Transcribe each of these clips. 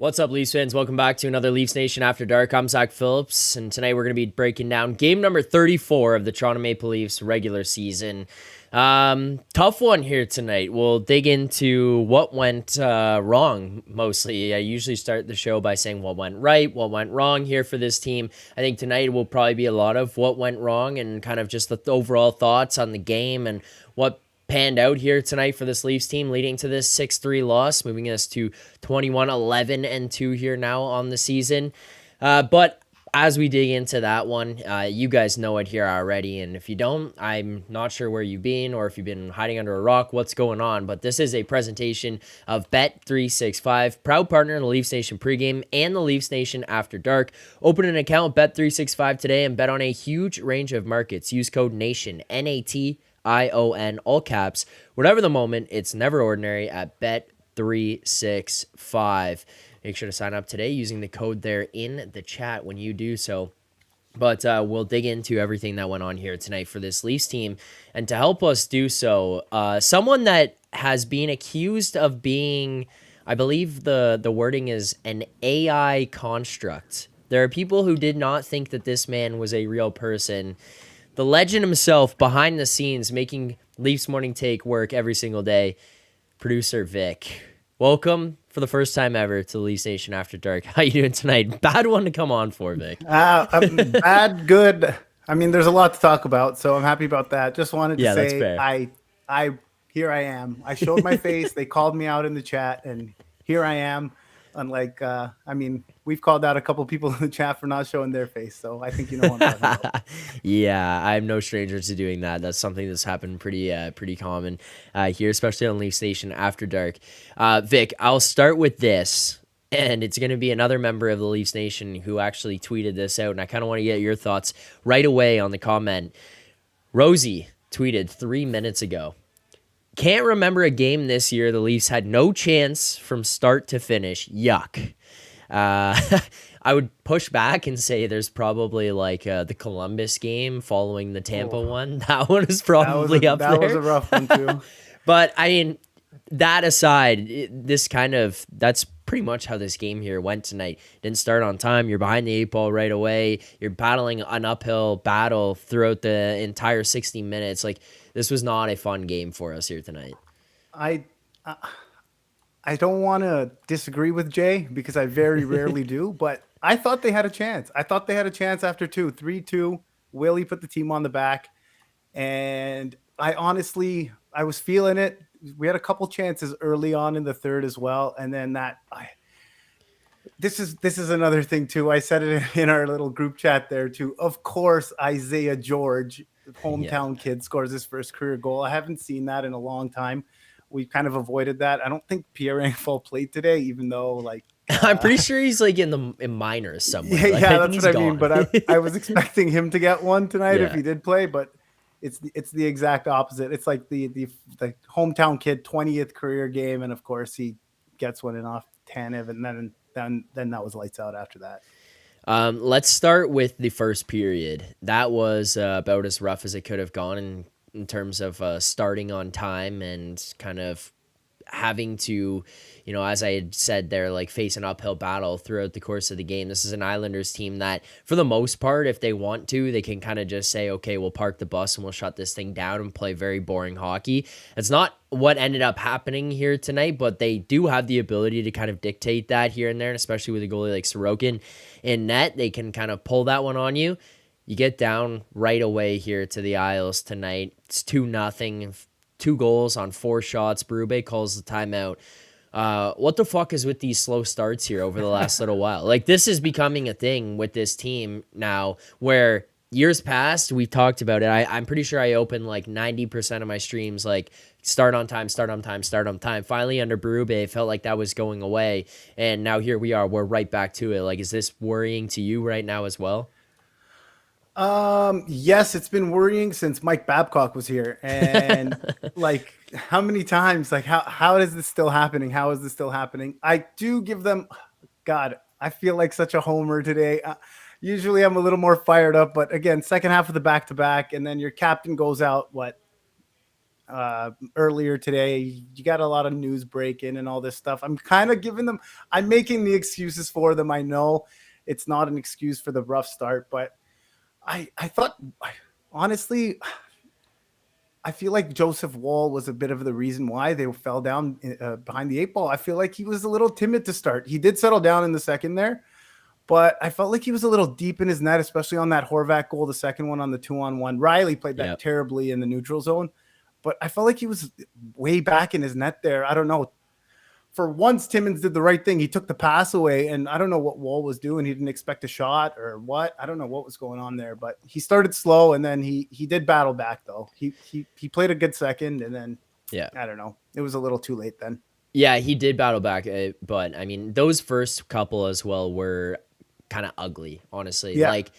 What's up, Leafs fans? Welcome back to another Leafs Nation After Dark. I'm Zack Phillips, and tonight we're going to be breaking down game number 34 of the Toronto Maple Leafs regular season. Tough one here tonight. We'll dig into what went wrong, mostly. I usually start the show by saying what went right, what went wrong here for this team. I think tonight will probably be a lot of what went wrong and kind of just the overall thoughts on the game and what panned out here tonight for this Leafs team, leading to this 6-3 loss, moving us to 21-11-2 here now on the season. But as we dig into that one, you guys know it here already, and if you don't, I'm not sure where you've been or if you've been hiding under a rock, what's going on, but this is a presentation of Bet365, proud partner in the Leafs Nation pregame and the Leafs Nation After Dark. Open an account Bet365 today and bet on a huge range of markets. Use code NATION, NATION, all caps. Whatever the moment, it's never ordinary at Bet365. Make sure to sign up today using the code there in the chat when you do so. But we'll dig into everything that went on here tonight for this Leafs team. And to help us do so, someone that has been accused of being, I believe the wording is an AI construct. There are people who did not think that this man was a real person. The legend himself behind the scenes making Leafs Morning Take work every single day, producer Vick. Welcome for the first time ever to the Leafs Nation After Dark. How you doing tonight? Bad one to come on for, Vick. Bad, good. I mean, there's a lot to talk about, so I'm happy about that. Just wanted to say, that's fair. Here I am. I showed my face. They called me out in the chat, and here I am. Unlike, we've called out a couple people in the chat for not showing their face, so I think you know what I'm talking about. Yeah, I'm no stranger to doing that. That's something that's happened pretty common here, especially on Leafs Nation After Dark. Vic, I'll start with this, and it's going to be another member of the Leafs Nation who actually tweeted this out, and I kind of want to get your thoughts right away on the comment. Rosie tweeted 3 minutes ago. Can't remember a game this year the Leafs had no chance from start to finish. Yuck. I would push back and say there's probably like the Columbus game following the Tampa one. That one is probably up there. That was a rough one too. But I mean, that aside, that's pretty much how this game here went tonight. Didn't start on time. You're behind the 8 ball right away. You're battling an uphill battle throughout the entire 60 minutes. Like, this was not a fun game for us here tonight. I don't want to disagree with Jay because I very rarely do, but I thought they had a chance. I thought they had a chance after 3-2. Willie put the team on the back, and I was feeling it. We had a couple chances early on in the third as well, and then this is another thing too. I said it in our little group chat there too. Of course, Isaiah George, hometown kid, scores his first career goal. I haven't seen that in a long time. We've kind of avoided that. I don't think Pierre-Engvall played today, even though I'm pretty sure he's like in minors somewhere. Yeah, that's what I mean. But I was expecting him to get one tonight if he did play, but it's the exact opposite. It's like the hometown kid 20th career game, and of course he gets one in off Tanev, and then that was lights out after that. Let's start with the first period. That was about as rough as it could have gone in terms of starting on time and kind of having to, as I had said there, like face an uphill battle throughout the course of the game. This is an Islanders team that, for the most part, if they want to, they can kind of just say, okay, we'll park the bus and we'll shut this thing down and play very boring hockey. It's not what ended up happening here tonight, but they do have the ability to kind of dictate that here and there, and especially with a goalie like Sorokin in net, they can kind of pull that one on you. You get down right away here to the Isles tonight. It's 2-0. 2 goals on 4 shots. Berube calls the timeout. What the fuck is with these slow starts here over the last little while? Like, this is becoming a thing with this team now where years past, we've talked about it. I'm pretty sure I opened like 90% of my streams like start on time. Finally, under Berube, it felt like that was going away. And now here we are. We're right back to it. Like, is this worrying to you right now as well? Yes, it's been worrying since Mike Babcock was here, and like how many times, like how is this still happening? How is this still happening? I do give them, God, I feel like such a homer today. Usually I'm a little more fired up, but again, second half of the back-to-back, and then your captain goes out, earlier today. You got a lot of news breaking and all this stuff. I'm kind of giving them, I'm making the excuses for them. I know it's not an excuse for the rough start, but I thought, honestly, I feel like Joseph Wall was a bit of the reason why they fell down behind the eight ball. I feel like he was a little timid to start. He did settle down in the second there, but I felt like he was a little deep in his net, especially on that Horvat goal, the second one on the 2-on-1. Riley played that terribly in the neutral zone, but I felt like he was way back in his net there. I don't know. For once, Timmins did the right thing. He took the pass away, and I don't know what Wall was doing. He didn't expect a shot or what. I don't know what was going on there, but he started slow, and then he did battle back, though. He played a good second, and then, I don't know. It was a little too late then. Yeah, he did battle back, but I mean, those first couple as well were kind of ugly, honestly. Yeah. Like,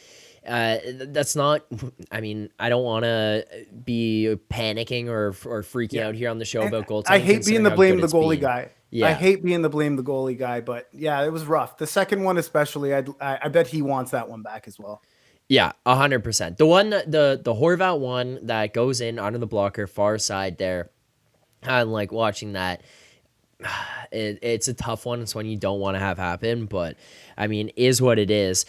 that's not, I mean, I don't want to be panicking or freaking out here on the show about goaltending. I hate being the blame the goalie guy. Yeah. I hate being the blame the goalie guy, but yeah, it was rough. The second one especially, I bet he wants that one back as well. Yeah, 100%. The one, the Horvat one that goes in under the blocker, far side there, I'm like watching that. It's a tough one. It's one you don't want to have happen, but I mean, is what it is.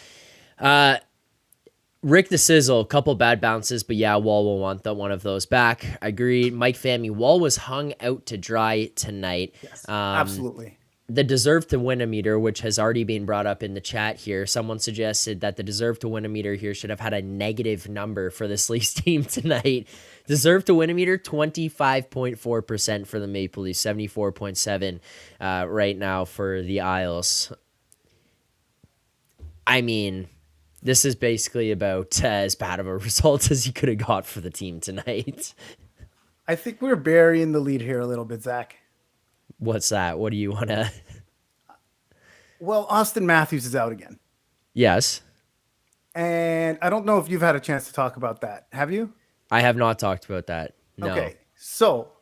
Rick the Sizzle, a couple bad bounces, but yeah, Wall will want one of those back. Agreed. Mike Fammy, Wall was hung out to dry tonight. Yes, absolutely. The deserve to win a meter, which has already been brought up in the chat here. Someone suggested that the deserve to win a meter here should have had a negative number for this Leafs team tonight. Deserve to win a meter, 25.4% for the Maple Leafs, 74.7 right now for the Isles. I mean, this is basically about as bad of a result as you could have got for the team tonight. I think we're burying the lead here a little bit, Zach. What's that? What do you want to... Well, Austin Matthews is out again. Yes. And I don't know if you've had a chance to talk about that. Have you? I have not talked about that. No. Okay. So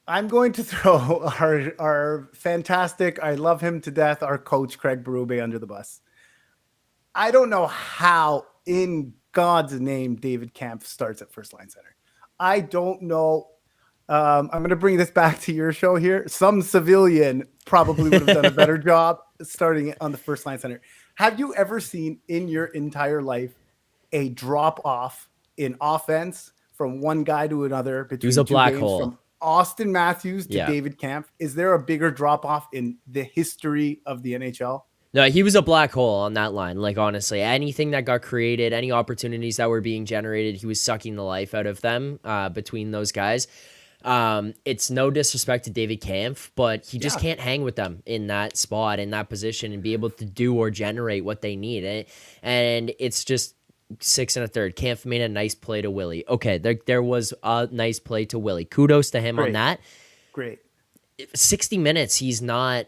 I'm going to throw our fantastic, I love him to death, our coach, Craig Berube, under the bus. I don't know how in God's name David Kampf starts at first line center. I don't know. I'm going to bring this back to your show here. Some civilian probably would have done a better job starting on the first line center. Have you ever seen in your entire life a drop off in offense from one guy to another between two black games, hole from Austin Matthews to David Kampf? Is there a bigger drop off in the history of the NHL? No, he was a black hole on that line. Like, honestly, anything that got created, any opportunities that were being generated, he was sucking the life out of them between those guys. It's no disrespect to David Kampf, but he just can't hang with them in that spot, in that position, and be able to do or generate what they need. And it's just 6 1/3. Kampf made a nice play to Willie. Okay, there was a nice play to Willie. Kudos to him on that. Great. 60 minutes, he's not...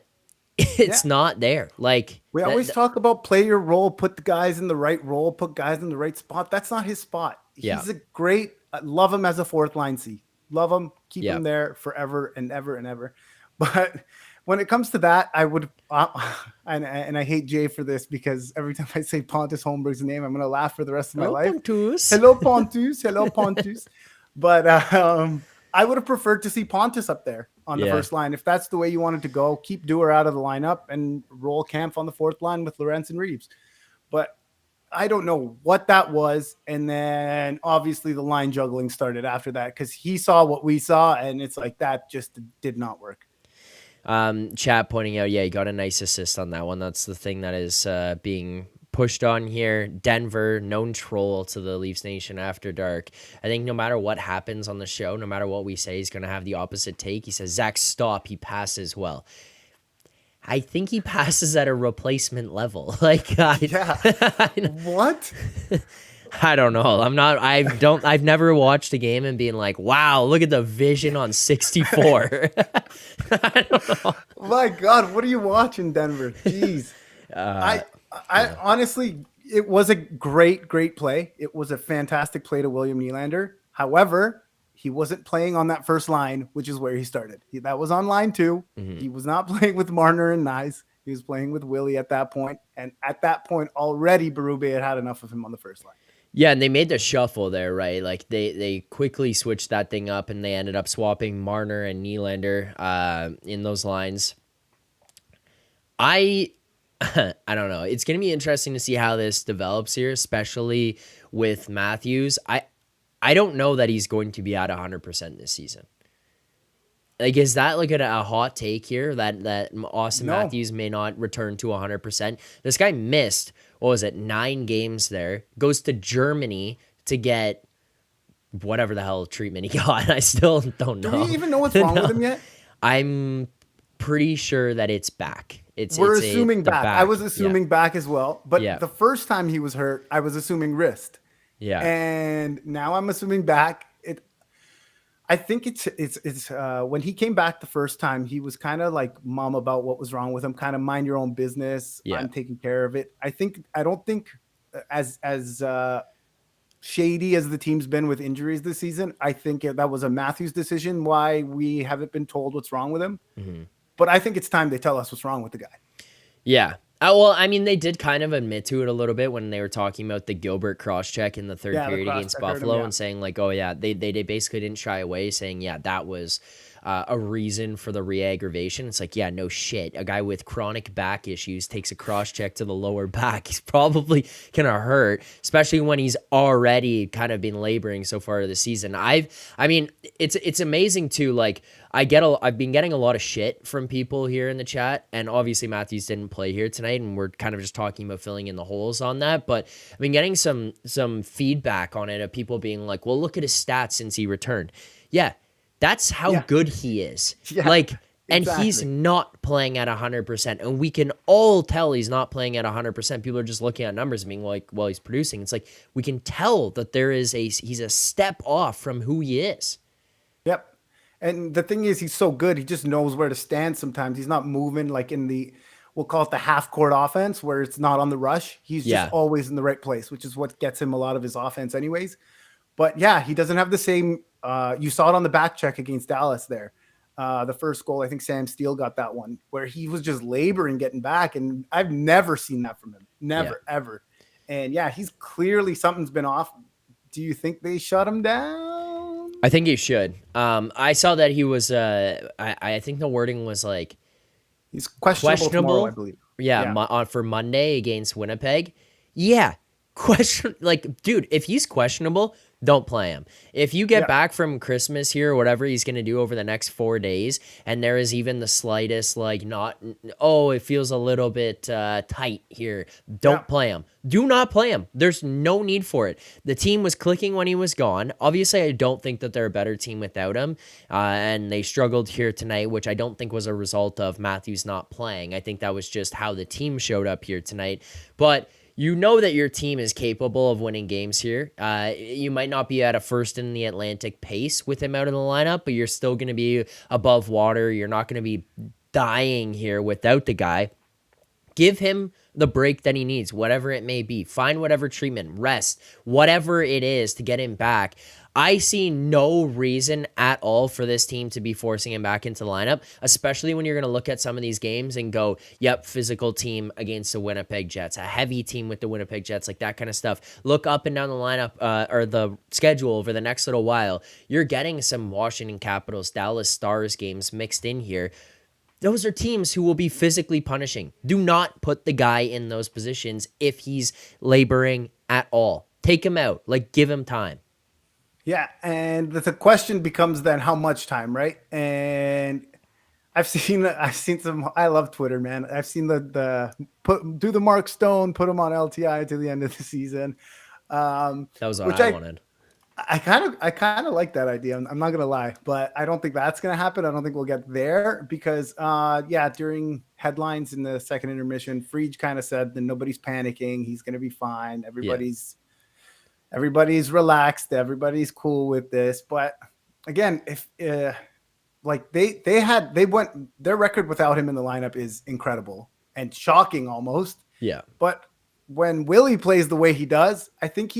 It's not there. Like, we always talk about play your role, put the guys in the right role, put guys in the right spot. That's not his spot. He's a great, love him as a fourth line C. Love him, keep him there forever and ever and ever. But when it comes to that, I would, and I hate Jay for this because every time I say Pontus Holmberg's name, I'm going to laugh for the rest of my life. Pontus. Hello, Pontus. Hello, Pontus. But I would have preferred to see Pontus up there on the first line. If that's the way you wanted to go, keep Dewar out of the lineup and roll Kampf on the fourth line with Lorentz and Reaves. But I don't know what that was. And then obviously the line juggling started after that because he saw what we saw, and it's like that just did not work. Chat pointing out, he got a nice assist on that one. That's the thing that is being pushed on here. Denver, known troll to the Leafs Nation after dark. I think no matter what happens on the show, no matter what we say, he's going to have the opposite take. He says, Zack, stop. He passes well. I think he passes at a replacement level. Like, what? I don't know. I've never watched a game and being like, wow, look at the vision on 64. I don't know. My God, what are you watching, Denver? Jeez. I honestly, it was a great play. It was a fantastic play to William Nylander. However, he wasn't playing on that first line, which is where he started. That was on line 2. Mm-hmm. He was not playing with Marner and Nyes. He was playing with Willie at that point. And at that point, already Berube had enough of him on the first line. Yeah, and they made the shuffle there, right? Like they quickly switched that thing up, and they ended up swapping Marner and Nylander in those lines. I I don't know. It's going to be interesting to see how this develops here, especially with Matthews. I don't know that he's going to be at 100% this season. Like, is that like a hot take here that Austin No, Matthews may not return to 100%? This guy missed, what was it, 9 games there, goes to Germany to get whatever the hell treatment he got. I still don't do we know. even know what's wrong with No, him yet? I'm pretty sure that it's back. It's We're it's a assuming the back. I was back. Yeah. assuming back as well, but Yeah. the first time he was hurt, I was assuming wrist, Yeah. and now I'm assuming back. I think it's when he came back the first time, he was kind of like mum about what was wrong with him, kind of mind your own business. Yeah. I'm taking care of it. I don't think as shady as the team's been with injuries this season, I think that was a Matthews decision why we haven't been told what's wrong with him. Mhm. But I think it's time they tell us what's wrong with the guy. Yeah. Well, I mean, they did kind of admit to it a little bit when they were talking about the Gilbert cross check in the third Yeah, the period cross against check hurt him. Buffalo Yeah. and saying, like, oh, yeah, they basically didn't shy away, saying, yeah, that was a reason for the re aggravation. It's like, yeah, no shit. A guy with chronic back issues takes a cross check to the lower back. He's probably going to hurt, especially when he's already kind of been laboring so far this season. I mean, it's amazing too. Like, I've been getting a lot of shit from people here in the chat, and obviously Matthews didn't play here tonight, and we're kind of just talking about filling in the holes on that. But I've been getting some feedback on it of people being like, "Well, look at his stats since he returned." Yeah, that's how Yeah. good he is. Yeah. Like, and he's Exactly. not playing at 100%, and we can all tell he's not playing at 100%. People are just looking at numbers and being like, "Well, he's producing." It's like we can tell that he's a step off from who he is. Yep. And the thing is, he's so good. He just knows where to stand sometimes. He's not moving like in we'll call it the half court offense where it's not on the rush. He's just Yeah, always in the right place, which is what gets him a lot of his offense, anyways. But yeah, he doesn't have the same. You saw it on the back check against Dallas there. The first goal, I think Sam Steele got that one where he was just laboring getting back. And I've never seen that from him. yeah. Never, ever. And yeah, he's clearly something's been off. Do you think they shut him down? I think he should. I saw that he was. I think the wording was like He's questionable tomorrow, I questionable. believe. Yeah, Yeah. on for Monday against Winnipeg. Yeah, question. Like, dude, if he's questionable, don't play him. If you get Yeah. back from Christmas here or whatever he's gonna do over the next 4 days, and there is even the slightest like not, oh, it feels a little bit tight here, Yeah. don't play him. Do not play him. There's no need for it. The team was clicking when he was gone. Obviously, I don't think that they're a better team without him, and they struggled here tonight, which I don't think was a result of Matthews not playing. I think that was just how the team showed up here tonight. But you know that your team is capable of winning games here. You might not be at a first in the Atlantic pace with him out of the lineup, but you're still going to be above water. You're not going to be dying here without the guy. Give him the break that he needs, whatever it may be. Find whatever treatment, rest, whatever it is to get him back. I see no reason at all for this team to be forcing him back into the lineup, especially when you're going to look at some of these games and go, yep, physical team against the Winnipeg Jets, a heavy team with the Winnipeg Jets, like that kind of stuff. Look up and down the lineup or the schedule over the next little while. You're getting some Washington Capitals, Dallas Stars games mixed in here. Those are teams who will be physically punishing. Do not put the guy in those positions if he's laboring at all. Take him out. Like, give him time. Yeah. And the question becomes then how much time, right? And I've seen some. I love Twitter, man. I've seen do the Mark Stone, put him on LTI to the end of the season, That was what which I wanted. I kind of like that idea. I'm not gonna lie, but I don't think that's gonna happen. I don't think we'll get there because yeah, during headlines in the second intermission, Freed kind of said that nobody's panicking. He's gonna be fine. Yeah. Everybody's relaxed. Everybody's cool with this. But again, if like they went their record without him in the lineup is incredible and shocking almost. Yeah. But when Willie plays the way he does, I think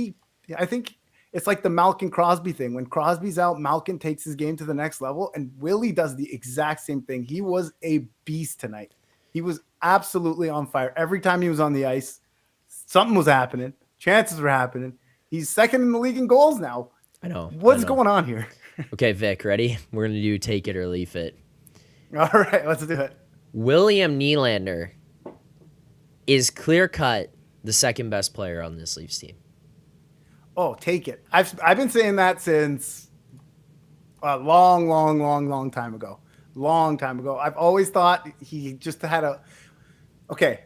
it's like the Malkin Crosby thing. When Crosby's out, Malkin takes his game to the next level, and Willie does the exact same thing. He was a beast tonight. He was absolutely on fire. Every time he was on the ice, something was happening. Chances were happening. He's second in the league in goals now. I know. What's going on here? Okay, Vic, ready? We're going to do take it or leave it. All right, let's do it. William Nylander is clear-cut the second best player on this Leafs team. Oh, take it. I've been saying that since a long time ago. Long time ago. I've always thought he just had a... Okay.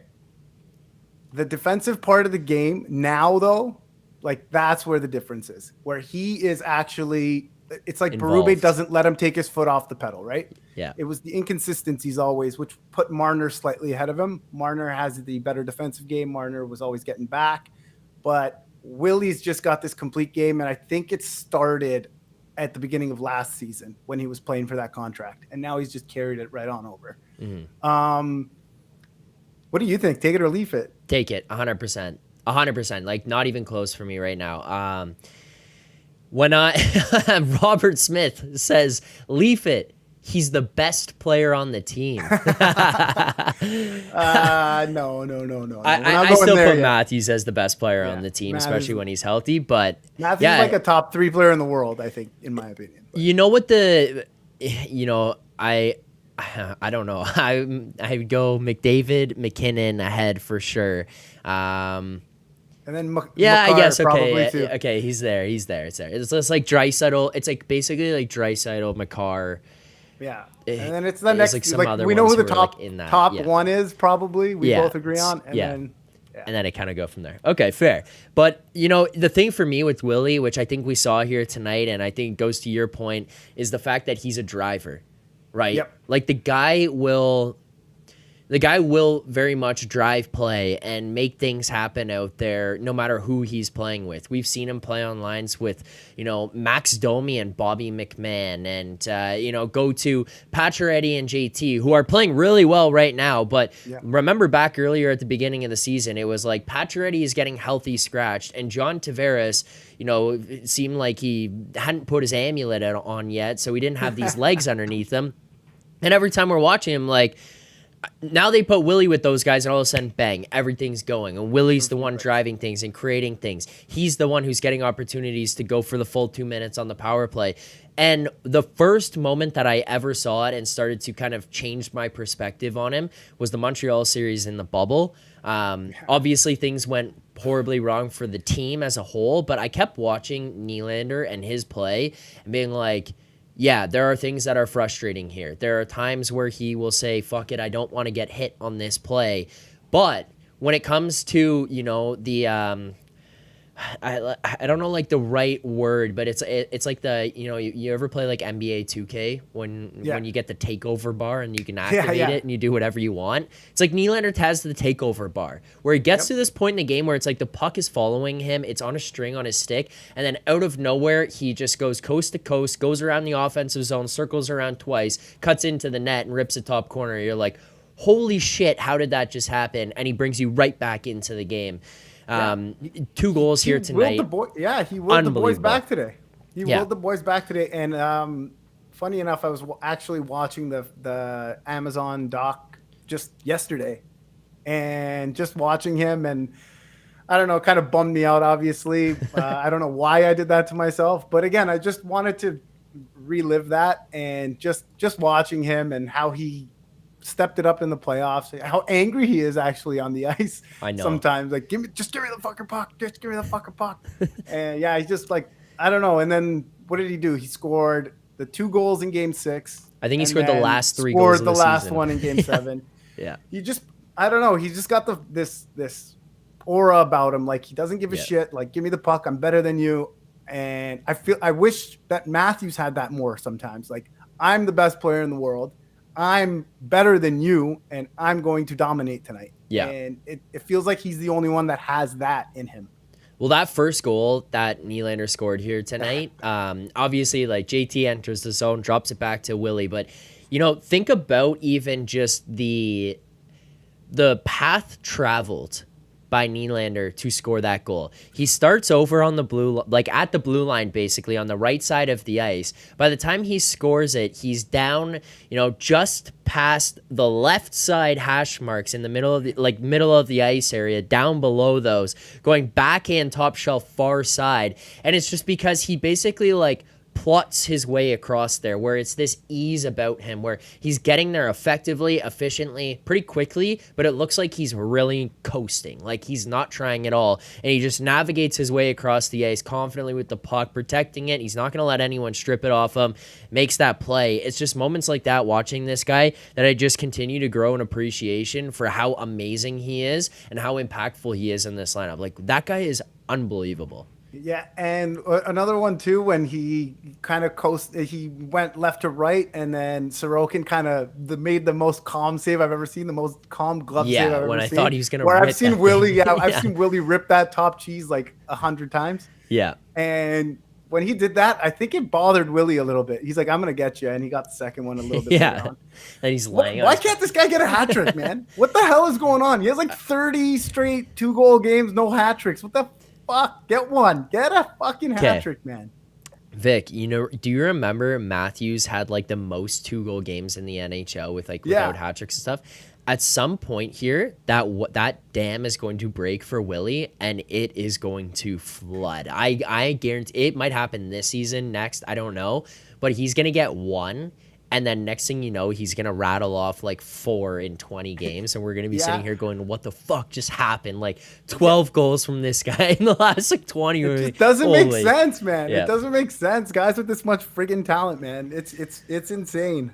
The defensive part of the game now, though, like that's where the difference is. Where he is actually... It's like Involved. Berube doesn't let him take his foot off the pedal, right? Yeah. It was the inconsistencies always, which put Marner slightly ahead of him. Marner has the better defensive game. Marner was always getting back. But Willie's just got this complete game, and I think it started at the beginning of last season when he was playing for that contract, and now he's just carried it right on over. Mm-hmm. What do you think? Take it or leave it? Take it, 100%. 100%. Like, not even close for me right now. When Robert Smith says, leave it, he's the best player on the team. No. I still put Matthews as the best player on the team, especially when he's healthy. But Matthews is like a top 3 player in the world, I think, in my opinion. But. You know what I don't know. I would go McDavid, McKinnon ahead for sure. And then I guess okay. Too. Okay, he's there. It's there. It's just like Draisaitl. It's like basically like Draisaitl, Makar. Yeah, and then it's the next. Like some like other we know who the top like in that. top one is probably. We both agree on. And then it kind of go from there. Okay, fair. But the thing for me with Willie, which I think we saw here tonight, and I think goes to your point, is the fact that he's a driver, right? Yep. Like the guy will very much drive play and make things happen out there no matter who he's playing with. We've seen him play on lines with, Max Domi and Bobby McMahon and, go to Pacioretty and JT, who are playing really well right now. But remember back earlier at the beginning of the season, it was like Pacioretty is getting healthy scratched and John Tavares, it seemed like he hadn't put his amulet on yet, so he didn't have these legs underneath him. And every time we're watching him, like, now they put Willie with those guys and all of a sudden, bang, everything's going. And Willie's the one driving things and creating things. He's the one who's getting opportunities to go for the full 2 minutes on the power play. And the first moment that I ever saw it and started to kind of change my perspective on him was the Montreal series in the bubble. Obviously, things went horribly wrong for the team as a whole, but I kept watching Nylander and his play and being like, yeah, there are things that are frustrating here. There are times where he will say, fuck it, I don't want to get hit on this play. But when it comes to, the I don't know like the right word, but it's like the, you ever play like NBA 2K when you get the takeover bar and you can activate it and you do whatever you want. It's like Nylander has the takeover bar where he gets to this point in the game where it's like the puck is following him, it's on a string on his stick, and then out of nowhere he just goes coast to coast, goes around the offensive zone, circles around twice, cuts into the net and rips a top corner. You're like, holy shit, how did that just happen? And he brings you right back into the game. 2 goals here tonight. He willed the boys back today. Willed the boys back today. And funny enough, I was actually watching the Amazon doc just yesterday, and just watching him, and I don't know, kind of bummed me out. Obviously, I don't know why I did that to myself, but again, I just wanted to relive that, and just watching him and how he stepped it up in the playoffs, how angry he is actually on the ice. I know. Sometimes like give me the fucking puck. Just give me the fucking puck. And he's just like, I don't know. And then what did he do? He scored the 2 goals in game 6. I think he scored the last 3 goals of the last season. one in game 7. Yeah. He just, I don't know. He's just got this aura about him. Like he doesn't give a shit. Like, give me the puck. I'm better than you. And I wish that Matthews had that more sometimes. Like, I'm the best player in the world. I'm better than you, and I'm going to dominate tonight. Yeah. And it feels like he's the only one that has that in him. Well, that first goal that Nylander scored here tonight, obviously, like, JT enters the zone, drops it back to Willie. But, think about even just the path traveled by Nylander to score that goal. He starts over on the blue, like at the blue line, basically on the right side of the ice. By the time he scores it, he's down, just past the left side hash marks in the middle of the ice area, down below those, going backhand top shelf far side. And it's just because he basically plots his way across there, where it's this ease about him, where he's getting there effectively, efficiently, pretty quickly, but it looks like he's really coasting, like he's not trying at all, and he just navigates his way across the ice confidently with the puck, protecting it. He's not going to let anyone strip it off him, makes that play. It's just moments like that, watching this guy, that I just continue to grow in appreciation for how amazing he is and how impactful he is in this lineup. Like, that guy is unbelievable. Yeah, and another one too, when he kind of he went left to right, and then Sorokin kind of made the most calm save I've ever seen, the most calm glove save I've ever seen. Yeah, when I thought he was going to rip I've seen Willie, I've seen Willie rip that top cheese like 100 times. Yeah. And when he did that, I think it bothered Willie a little bit. He's like, "I'm going to get you," and he got the second one a little bit later on. And he's laying Why can't this guy get a hat trick, man? What the hell is going on? He has like 30 straight 2-goal games, no hat tricks. What the fuck? Get one. Get a fucking hat trick, man. Vic, do you remember Matthews had like the most 2-goal games in the NHL with without hat tricks and stuff? At some point here, that dam is going to break for Willie, and it is going to flood. I guarantee it might happen this season, next, I don't know, but he's going to get one. And then next thing you know, he's going to rattle off 4 in 20 games. And we're going to be sitting here going, what the fuck just happened? 12 goals from this guy in the last 20. It just doesn't make sense, man. Yeah. It doesn't make sense. Guys with this much friggin' talent, man. It's insane.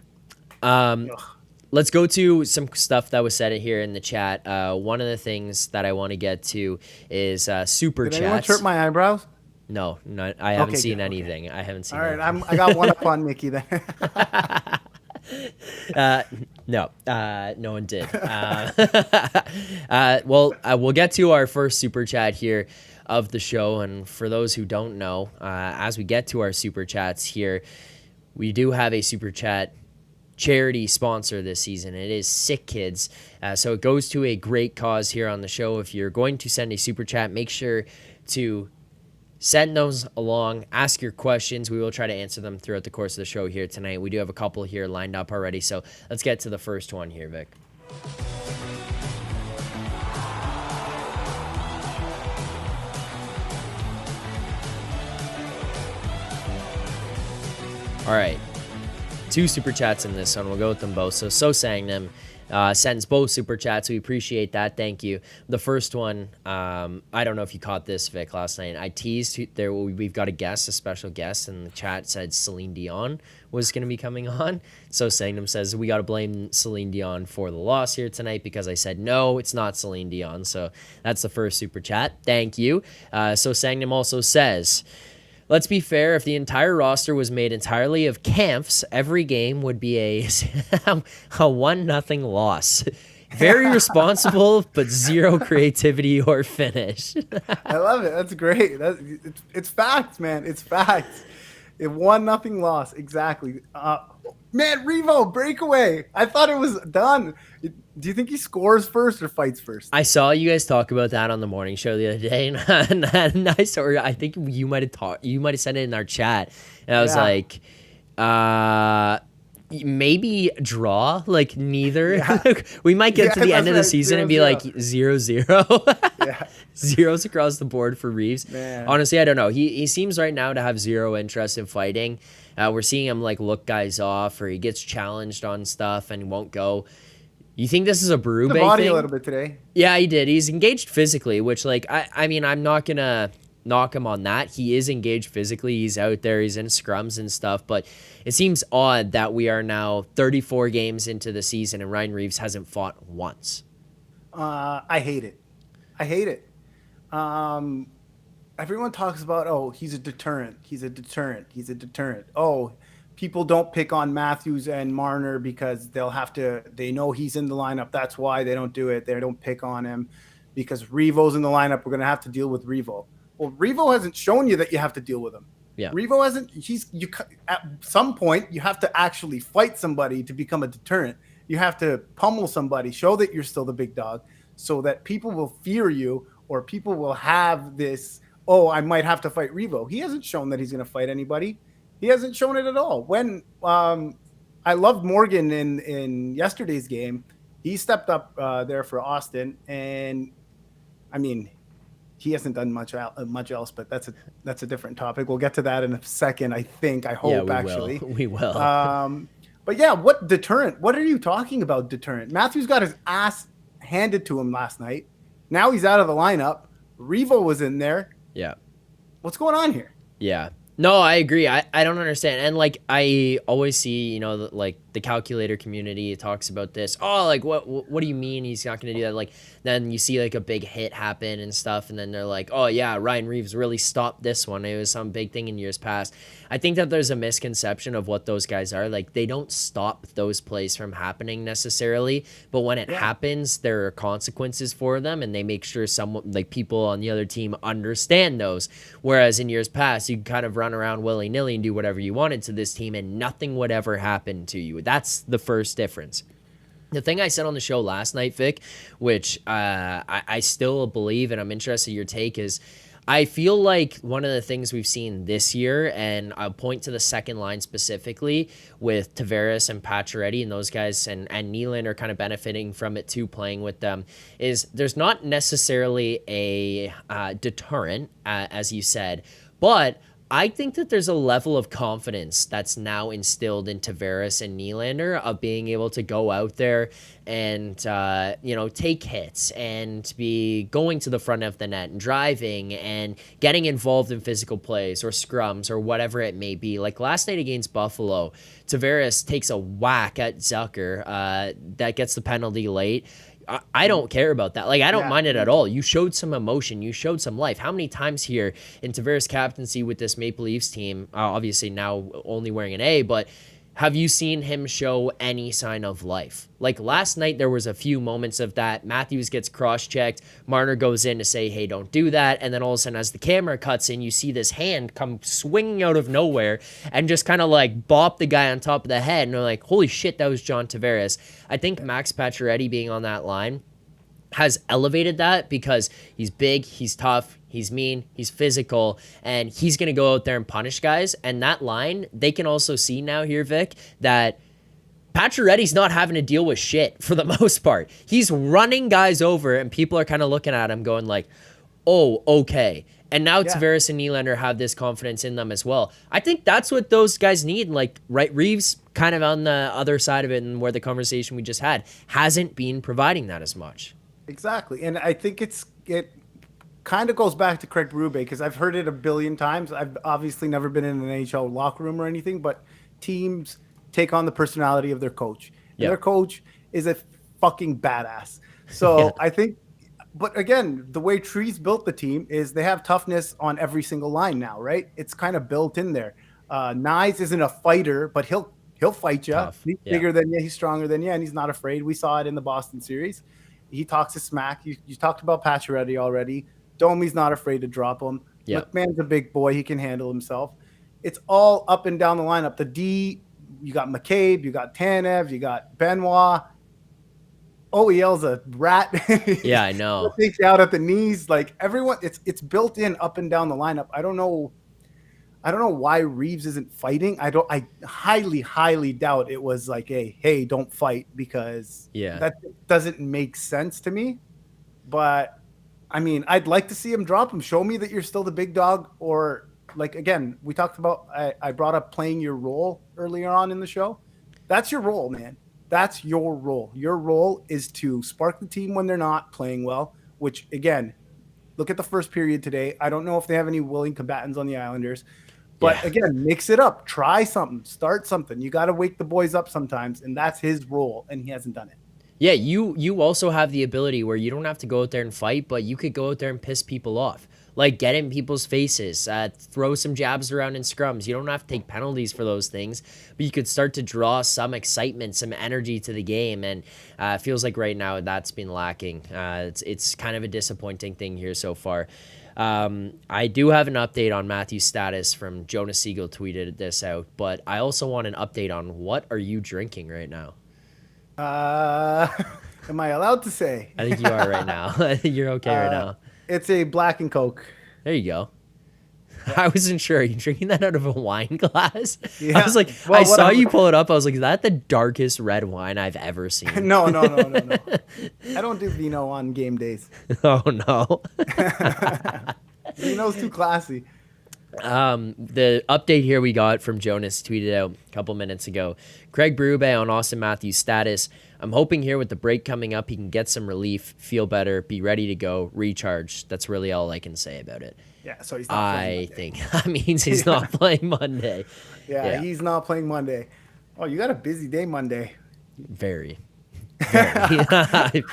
Let's go to some stuff that was said here in the chat. One of the things that I want to get to is super chats. Did anyone chirp my eyebrows? No, I haven't seen anything. Okay. I haven't seen. All right, I got one up on Mickey then. No, no one did. We'll get to our first super chat here of the show, and for those who don't know, as we get to our super chats here, we do have a super chat charity sponsor this season. It is Sick Kids. So it goes to a great cause here on the show. If you're going to send a super chat, make sure to send those along, ask your questions. We will try to answer them throughout the course of the show here tonight. We do have a couple here lined up already, so let's get to the first one here, Vic. All right. 2 super chats in this one. We'll go with them both. So sang them. Sends both super chats. We appreciate that. Thank you. The first one, I don't know if you caught this, Vic, last night. I teased there. We've got a special guest, and the chat said Celine Dion was going to be coming on. So Sangnam says we got to blame Celine Dion for the loss here tonight, because I said no, it's not Celine Dion. So that's the first super chat. Thank you. So Sangnam also says, let's be fair, if the entire roster was made entirely of camphs, every game would be a 1-0 loss. Very responsible, but zero creativity or finish. I love it. That's great. It's facts, man. It's facts. It 1-0 loss. Exactly. Man, Revo, breakaway. I thought it was done. Do you think he scores first or fights first? I saw you guys talk about that on the morning show the other day, and I think you might have said it in our chat, and I was like, maybe draw, neither. Yeah. We might get to the end of the season and be 0-0. Yeah. Zeros across the board for Reaves. Man. Honestly, I don't know. He seems right now to have zero interest in fighting. We're seeing him look guys off, or he gets challenged on stuff and won't go. You think this is a Berube thing? Body a little bit today. Yeah, he did. He's engaged physically, which I mean, I'm not gonna knock him on that. He is engaged physically. He's out there. He's in scrums and stuff. But it seems odd that we are now 34 games into the season and Ryan Reaves hasn't fought once. I hate it. Everyone talks about, he's a deterrent. People don't pick on Matthews and Marner because they know he's in the lineup. That's why they don't do it. They don't pick on him because Revo's in the lineup. We're going to have to deal with Revo. Well, Revo hasn't shown you that you have to deal with him. Yeah. Revo hasn't. At some point, you have to actually fight somebody to become a deterrent. You have to pummel somebody, show that you're still the big dog. so that people will fear you, or people will have this, oh, I might have to fight Revo. He hasn't shown that he's going to fight anybody. He hasn't shown it at all. When I loved Morgan in yesterday's game, he stepped up there for Austin, and I mean, he hasn't done much else, but that's a different topic. We'll get to that in a second. I think. I Yeah, hope we actually. will. We will. But yeah, what deterrent? What are you talking about, deterrent? Matthews got his ass handed to him last night. Now he's out of the lineup. Revo was in there. Yeah. What's going on here? Yeah. No, I agree. I don't understand. And like I always see, you know, like the calculator community talks about this. Oh, like what do you mean he's not going to do that? Like then you see like a big hit happen and stuff, and then they're like, "Oh yeah, Ryan Reaves really stopped this one. It was some big thing in years past." I think that there's a misconception of what those guys are. Like they don't stop those plays from happening necessarily, but when it happens, there are consequences for them, and they make sure someone like people on the other team understand those. Whereas in years past, you kind of run around willy-nilly and do whatever you wanted to this team, and nothing would ever happen to you. That's the first difference. The thing I said on the show last night, Vic, which I still believe, and I'm interested in your take, is I feel like one of the things we've seen this year, and I'll point to the second line specifically with Tavares and Pacioretty and those guys, and Nylander are kind of benefiting from it too, playing with them, is there's not necessarily a deterrent, as you said, but I think that there's a level of confidence that's now instilled in Tavares and Nylander of being able to go out there and, take hits and be going to the front of the net and driving and getting involved in physical plays or scrums or whatever it may be. Like last night against Buffalo, Tavares takes a whack at Zucker that gets the penalty late. I don't care about that. Like, I don't mind it at all. You showed some emotion. You showed some life. How many times here in Tavares' captaincy with this Maple Leafs team, obviously now only wearing an A, but have you seen him show any sign of life? Like last night, there was a few moments of that. Matthews gets cross-checked. Marner goes in to say, hey, don't do that. And then all of a sudden, as the camera cuts in, you see this hand come swinging out of nowhere and just kind of like bop the guy on top of the head. And they're like, holy shit, that was John Tavares. I think Max Pacioretty being on that line has elevated that because he's big, he's tough, he's mean, he's physical, and he's going to go out there and punish guys. And that line, they can also see now here, Vic, that Pacioretty's not having to deal with shit for the most part. He's running guys over, and people are kind of looking at him going like, oh, okay. And now Tavares and Nylander have this confidence in them as well. I think that's what those guys need. Like, right, Reaves, kind of on the other side of it and where the conversation we just had, hasn't been providing that as much. Exactly. And I think it kind of goes back to Craig Berube, because I've heard it a billion times. I've obviously never been in an NHL locker room or anything, but teams take on the personality of their coach. And their coach is a fucking badass. So I think, but again, the way Trees built the team is they have toughness on every single line now, right? It's kind of built in there. Nyes isn't a fighter, but he'll fight you. He's bigger than you. He's stronger than you, and he's not afraid. We saw it in the Boston series. He talks his smack. You talked about Pacioretty already. Domi's not afraid to drop him. McMahon's a big boy. He can handle himself. It's all up and down the lineup. The D, you got McCabe, you got Tanev, you got Benoit. OEL's a rat. Yeah, I know. Takes you out at the knees. Like everyone, it's built in up and down the lineup. I don't know why Reaves isn't fighting. I highly doubt it was like a, hey, don't fight, because that doesn't make sense to me. But I mean, I'd like to see him drop him. Show me that you're still the big dog. Or like, again, we talked about, I brought up playing your role earlier on in the show. That's your role, man. That's your role. Your role is to spark the team when they're not playing well, which again, look at the first period today. I don't know if they have any willing combatants on the Islanders. But again, mix it up. Try something. Start something. You got to wake the boys up sometimes, and that's his role, and he hasn't done it. Yeah, you also have the ability where you don't have to go out there and fight, but you could go out there and piss people off. Like, get in people's faces, throw some jabs around in scrums. You don't have to take penalties for those things, but you could start to draw some excitement, some energy to the game, and it feels like right now that's been lacking. It's kind of a disappointing thing here so far. I do have an update on Matthew's status from Jonas Siegel tweeted this out, but I also want an update on what are you drinking right now? Am I allowed to say? I think you are right now. I think you're okay right now. It's a black and Coke. There you go. Yeah. I wasn't sure. Are you drinking that out of a wine glass? I Yeah. was like, Well, I what saw I'm you pull it up. I was like, is that the darkest red wine I've ever seen? no, no, no, no, no. I don't do vino on game days. Oh, no. Vino's too classy. The update here we got from Jonas tweeted out a couple minutes ago. Craig Berube on Austin Matthews' status. I'm hoping here with the break coming up, he can get some relief, feel better, be ready to go, recharge. That's really all I can say about it. Yeah, so he's not playing I Monday. think that means he's not playing Monday. Yeah, he's not playing Monday. Oh, you got a busy day Monday. Very. Very.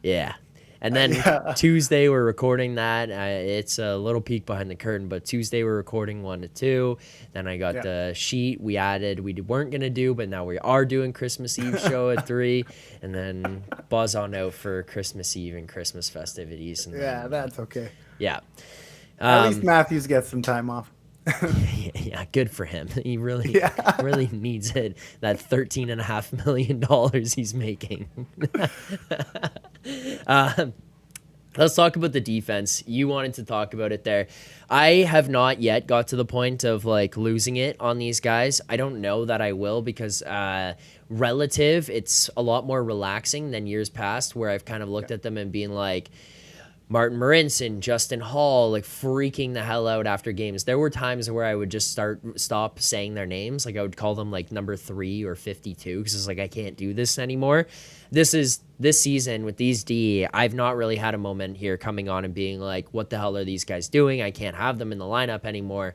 Yeah. And then Tuesday, we're recording that. It's a little peek behind the curtain, but Tuesday, we're recording 1 to 2. Then I got the sheet we added we weren't going to do, but now we are doing Christmas Eve show at 3. And then buzz on out for Christmas Eve and Christmas festivities. And Yeah, that's okay. Yeah. At least Matthews gets some time off. Yeah, good for him. He really needs it. That $13.5 million he's making. Let's talk about the defense. You wanted to talk about it there. I have not yet got to the point of like losing it on these guys. I don't know that I will because relative, it's a lot more relaxing than years past where I've kind of looked at them and being like, Martin Marincin, Justin Hall, like freaking the hell out after games. There were times where I would just stop saying their names. Like I would call them like number 3 or 52 because it's like, I can't do this anymore. This season with these D, I've not really had a moment here coming on and being like, what the hell are these guys doing? I can't have them in the lineup anymore.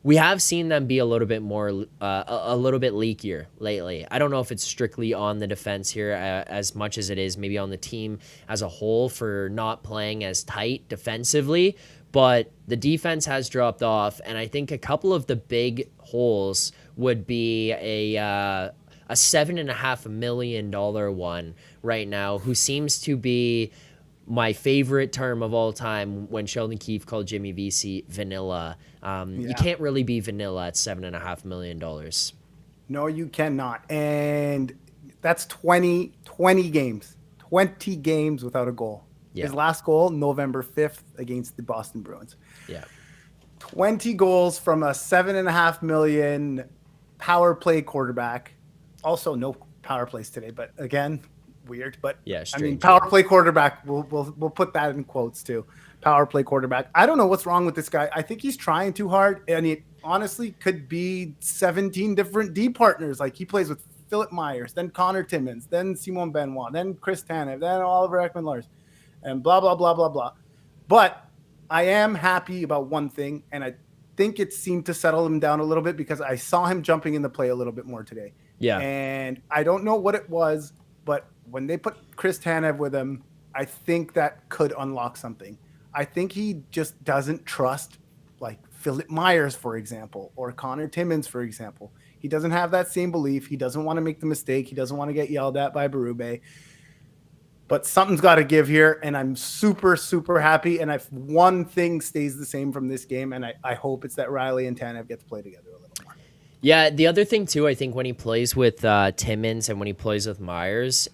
We have seen them be a little bit more, a little bit leakier lately. I don't know if it's strictly on the defense here as much as it is maybe on the team as a whole for not playing as tight defensively, but the defense has dropped off, and I think a couple of the big holes would be a $7.5 million one right now, who seems to be my favorite term of all time when Sheldon Keefe called Jimmy Vesey vanilla. You can't really be vanilla at $7.5 million. No, you cannot. And that's 20 games. 20 games without a goal. Yeah. His last goal, November 5th against the Boston Bruins. Yeah. 20 goals from a $7.5 million power play quarterback. Also, no power plays today, but again, weird. But yeah, I mean, power play quarterback. We'll put that in quotes too. Power play quarterback. I don't know what's wrong with this guy. I think he's trying too hard, and it honestly could be 17 different D partners. Like he plays with Philip Myers, then Connor Timmins, then Simon Benoit, then Chris Tanev, then Oliver Ekman-Lars, and blah blah blah blah blah. But I am happy about one thing, and I think it seemed to settle him down a little bit because I saw him jumping in the play a little bit more today. Yeah, and I don't know what it was, but when they put Chris Tanev with him, I think that could unlock something. I think he just doesn't trust like Philip Myers, for example, or Connor Timmins, for example. He doesn't have that same belief. He doesn't want to make the mistake. He doesn't want to get yelled at by Berube. But something's got to give here, and I'm super, super happy. And if one thing stays the same from this game, and I hope it's that Riley and Tanev get to play together a little more. Yeah, the other thing, too, I think when he plays with Timmins and when he plays with Myers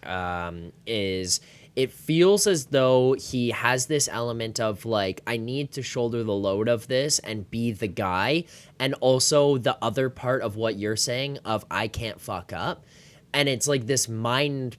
is it feels as though he has this element of, like, I need to shoulder the load of this and be the guy, and also the other part of what you're saying of I can't fuck up. And it's like this mental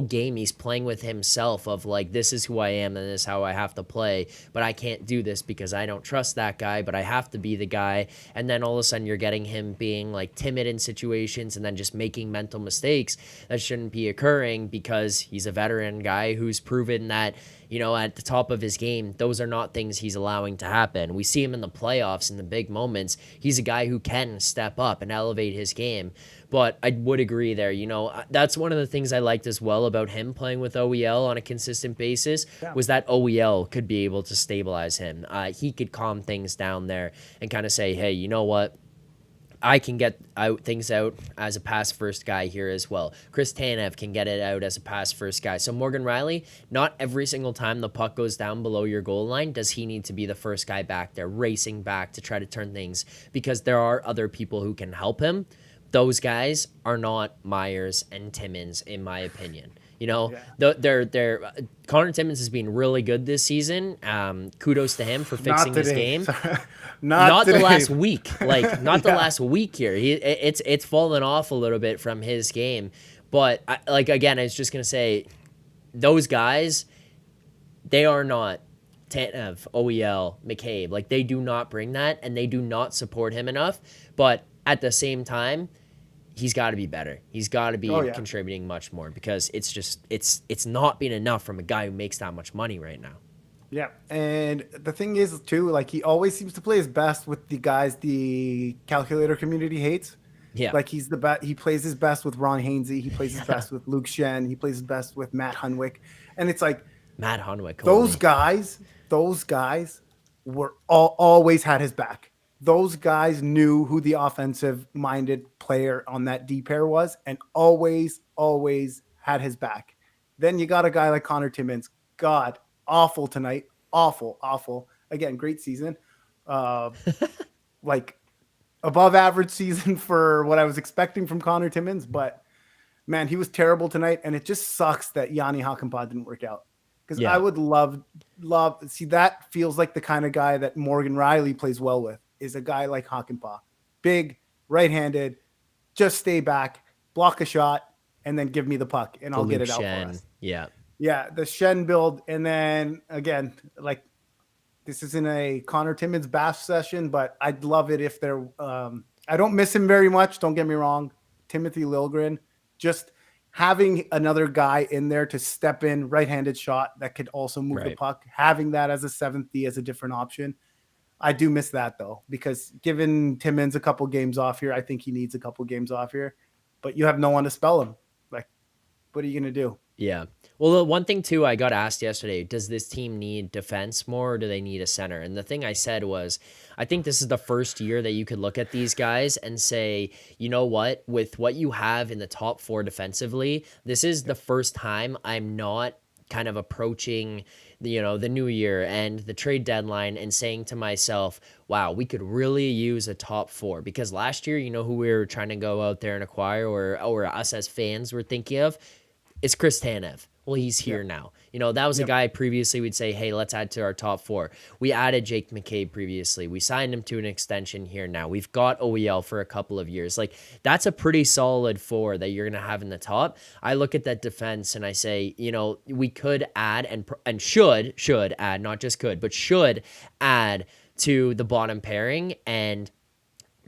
game he's playing with himself of like, this is who I am and this is how I have to play, but I can't do this because I don't trust that guy, but I have to be the guy. And then all of a sudden you're getting him being like timid in situations and then just making mental mistakes that shouldn't be occurring because he's a veteran guy who's proven that, you know, at the top of his game, those are not things he's allowing to happen. We see him in the playoffs in the big moments. He's a guy who can step up and elevate his game. But I would agree there. You know, that's one of the things I liked as well about him playing with OEL on a consistent basis was that OEL could be able to stabilize him. He could calm things down there and kind of say, hey, you know what? I can get things out as a pass-first guy here as well. Chris Tanev can get it out as a pass-first guy. So Morgan Rielly, not every single time the puck goes down below your goal line does he need to be the first guy back there, racing back to try to turn things, because there are other people who can help him. Those guys are not Myers and Timmins, in my opinion. You know, Yeah. their Connor Timmins has been really good this season. Kudos to him for Not fixing his today. game. Sorry. Not Not the today. last week, like not the Yeah. last week here. It's fallen off a little bit from his game, but like again, I was just gonna say those guys, they are not Tanev, OEL, McCabe. Like they do not bring that, and they do not support him enough. But at the same time, he's got to be better. He's got to Oh be yeah. contributing much more because it's not been enough from a guy who makes that much money right now. Yeah. And the thing is too, like he always seems to play his best with the guys the calculator community hates. Yeah, Like he's the best. He plays his best with Ron Hainsey. He plays his best with Luke Shen. He plays his best with Matt Hunwick. And it's like Matt Hunwick, those holy. guys, those guys were always had his back. Those guys knew who the offensive minded player on that D pair was and always had his back. Then you got a guy like Connor Timmins. God, awful tonight. Awful. Again, great season. Uh, like above average season for what I was expecting from Connor Timmins, but man, he was terrible tonight, and it just sucks that Yanni Hakanpää didn't work out because I Yeah, would love see that feels like the kind of guy that Morgan Riley plays well with is a guy like Hakanpää, big, right-handed, just stay back, block a shot, and then give me the puck, and the I'll get Luke it out for Shen. us. Yeah, Yeah, the Shen build, and then again, like this isn't a Connor Timmins bash session, but I'd love it if there. I don't miss him very much. Don't get me wrong. Timothy Liljegren, just having another guy in there to step in, right-handed shot that could also move the right. puck. Having that as a seventh D as a different option. I do miss that though, because given Timmins a couple games off here, I think he needs a couple games off here. But you have no one to spell him. Like, what are you gonna do? Yeah. Well, the one thing too, I got asked yesterday, does this team need defense more or do they need a center? And the thing I said was, I think this is the first year that you could look at these guys and say, you know what, with what you have in the top four defensively, this is the first time I'm not kind of approaching the new year and the trade deadline and saying to myself, wow, we could really use a top four. Because last year, who we were trying to go out there and acquire, or us as fans were thinking of? It's Chris Tanev. Well, he's here Yep. now. That was a Yep. guy previously we'd say, hey, let's add to our top four. We added Jake McCabe previously. We signed him to an extension here now. We've got OEL for a couple of years. Like, that's a pretty solid four that you're going to have in the top. I look at that defense and I say, we could add and should add, not just could, but should add to the bottom pairing and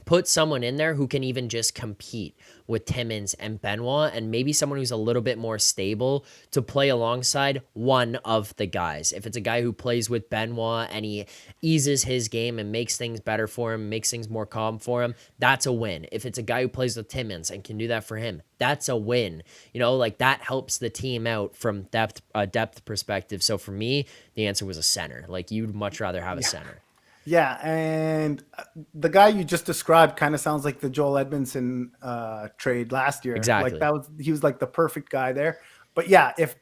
put someone in there who can even just compete with Timmins and Benoit, and maybe someone who's a little bit more stable to play alongside one of the guys. If it's a guy who plays with Benoit and he eases his game and makes things better for him, makes things more calm for him, that's a win. If it's a guy who plays with Timmins and can do that for him, that's a win. Like that helps the team out from depth perspective. So for me, the answer was a center. Like you'd much rather have a center. Yeah, and the guy you just described kind of sounds like the Joel Edmondson trade last year. Exactly. Like he was like the perfect guy there. But yeah, if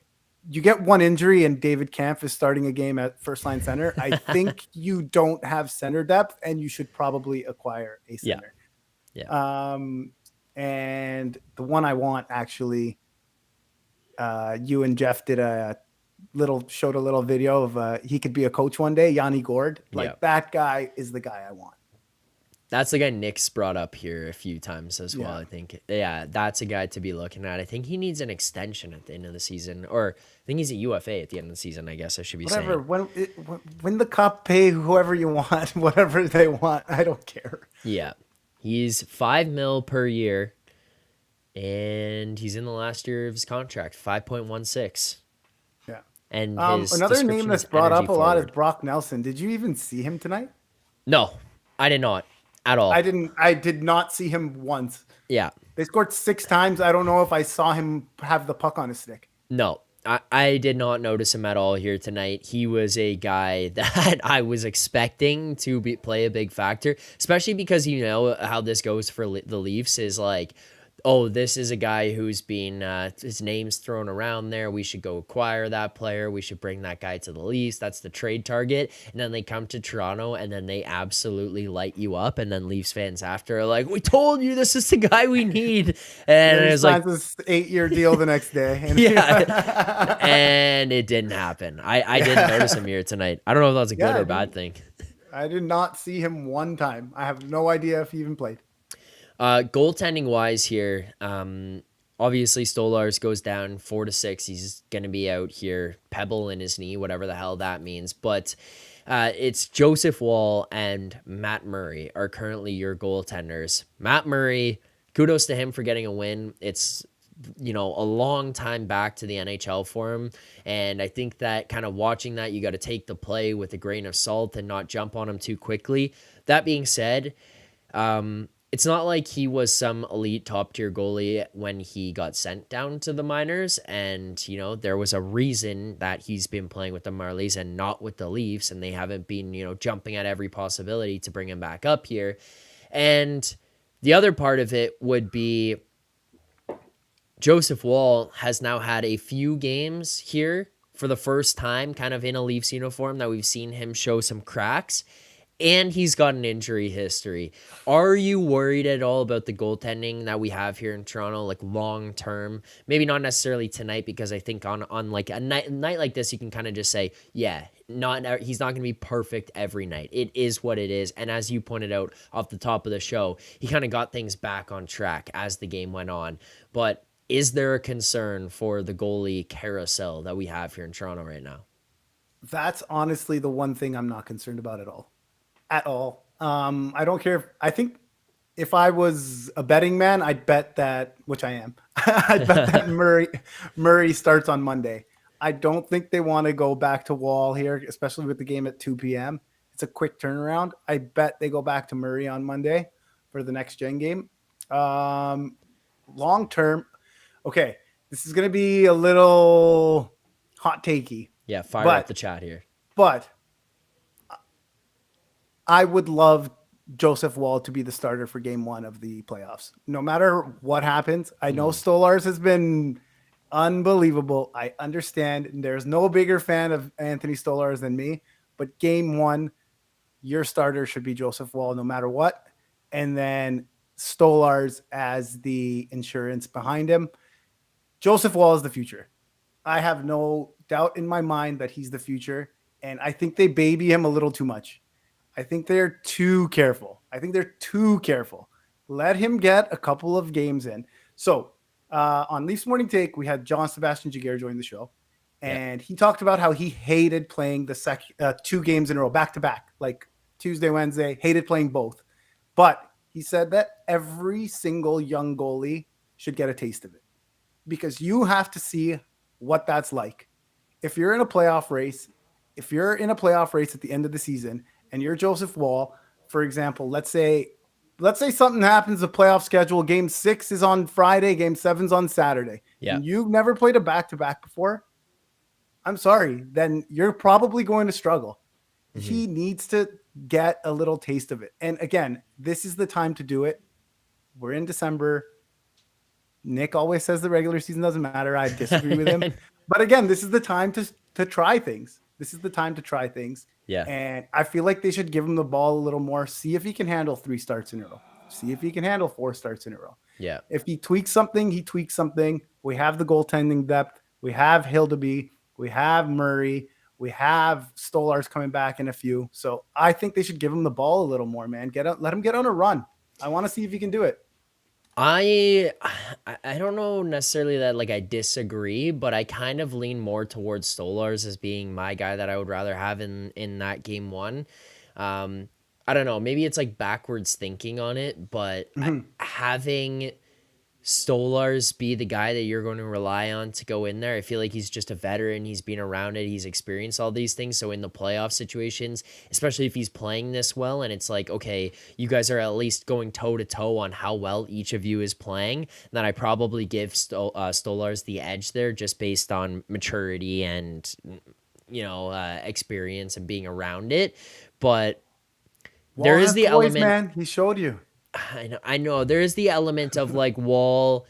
you get one injury and David Kampf is starting a game at first line center, I think you don't have center depth and you should probably acquire a center. Yeah. And the one I want actually, you and Jeff showed a little video of he could be a coach one day, Yanni Gord. Like that guy is the guy I want. That's the guy Nick's brought up here a few times as well. Yeah. I think, yeah, that's a guy to be looking at. I think he needs an extension at the end of the season, or I think he's a UFA at the end of the season. I guess I should be Whatever. saying. Win the cup, pay whoever you want, whatever they want. I don't care. Yeah, he's $5 million per year, and he's in the last year of his contract, 5.16. Yeah. And another name that's brought up a lot is Brock Nelson. Did you even see him tonight? No, I did not at all. I did not see him once. Yeah. They scored 6 times. I don't know if I saw him have the puck on his stick. No, I did not notice him at all here tonight. He was a guy that I was expecting to play a big factor, especially because how this goes for the Leafs is like, oh, this is a guy who's been his name's thrown around there. We should go acquire that player. We should bring that guy to the Leafs. That's the trade target. And then they come to Toronto and then they absolutely light you up. And then Leafs fans after are like, we told you this is the guy we need. And And then he it's like, signs this 8-year deal the next day. And yeah. And it didn't happen. I didn't notice him here tonight. I don't know if that's a good or bad thing. I did not see him one time. I have no idea if he even played. Goaltending wise here, obviously Stolars goes down 4-6. He's going to be out here, pebble in his knee, whatever the hell that means. But it's Joseph Wall and Matt Murray are currently your goaltenders. Matt Murray, kudos to him for getting a win. It's a long time back to the NHL for him. And I think that kind of watching that, you got to take the play with a grain of salt and not jump on him too quickly. That being said, it's not like he was some elite top tier goalie when he got sent down to the minors. And, there was a reason that he's been playing with the Marlies and not with the Leafs. And they haven't been, jumping at every possibility to bring him back up here. And the other part of it would be Joseph Wall has now had a few games here for the first time, kind of in a Leafs uniform, that we've seen him show some cracks. And he's got an injury history. Are you worried at all about the goaltending that we have here in Toronto, like long term? Maybe not necessarily tonight, because I think on like a night like this, you can kind of just say, yeah, he's not going to be perfect every night. It is what it is. And as you pointed out off the top of the show, he kind of got things back on track as the game went on. But is there a concern for the goalie carousel that we have here in Toronto right now? That's honestly the one thing I'm not concerned about at all. At all. I don't care. I think if I was a betting man, I'd bet that, which I am, I'd bet that Murray starts on Monday. I don't think they want to go back to Wall here, especially with the game at 2 p.m. It's a quick turnaround. I bet they go back to Murray on Monday for the next gen game. Long term, okay, this is going to be a little hot takey. Yeah, fire up the chat here. But I would love Joseph Wall to be the starter for game one of the playoffs. No matter what happens, I know Stolars has been unbelievable. I understand. There's no bigger fan of Anthony Stolars than me, but game one, your starter should be Joseph Wall no matter what. And then Stolars as the insurance behind him. Joseph Wall is the future. I have no doubt in my mind that he's the future. And I think they baby him a little too much. I think they're too careful. Let him get a couple of games in. So on Leafs Morning Take, we had John Sebastian Jaguar join the show. And he talked about how he hated playing the 2 games in a row, back to back, like Tuesday, Wednesday, hated playing both. But he said that every single young goalie should get a taste of it, because you have to see what that's like. If you're in a playoff race at the end of the season and you're Joseph Wall, for example, let's say something happens, the playoff schedule, game 6 is on Friday, game 7's on Saturday. Yeah. And you've never played a back-to-back before, I'm sorry, then you're probably going to struggle. Mm-hmm. He needs to get a little taste of it. And again, this is the time to do it. We're in December. Nick always says the regular season doesn't matter. I disagree with him. But again, this is the time to try things. Yeah. And I feel like they should give him the ball a little more. See if he can handle 3 starts in a row. See if he can handle 4 starts in a row. Yeah. If he tweaks something, he tweaks something. We have the goaltending depth. We have Hildeby. We have Murray. We have Stolars coming back in a few. So I think they should give him the ball a little more, man. Let him get on a run. I want to see if he can do it. I don't know necessarily that like I disagree, but I kind of lean more towards Stolars as being my guy that I would rather have in that game one. I don't know, maybe it's like backwards thinking on it, but having Stolars be the guy that you're going to rely on to go in there, I feel like he's just a veteran. He's been around it. He's experienced all these things. So in the playoff situations, especially if he's playing this well, and it's like, okay, you guys are at least going toe to toe on how well each of you is playing, then I probably give Stolars the edge there just based on maturity and, experience and being around it. But there is the element, man. He showed you. I know. There is the element of like Wall.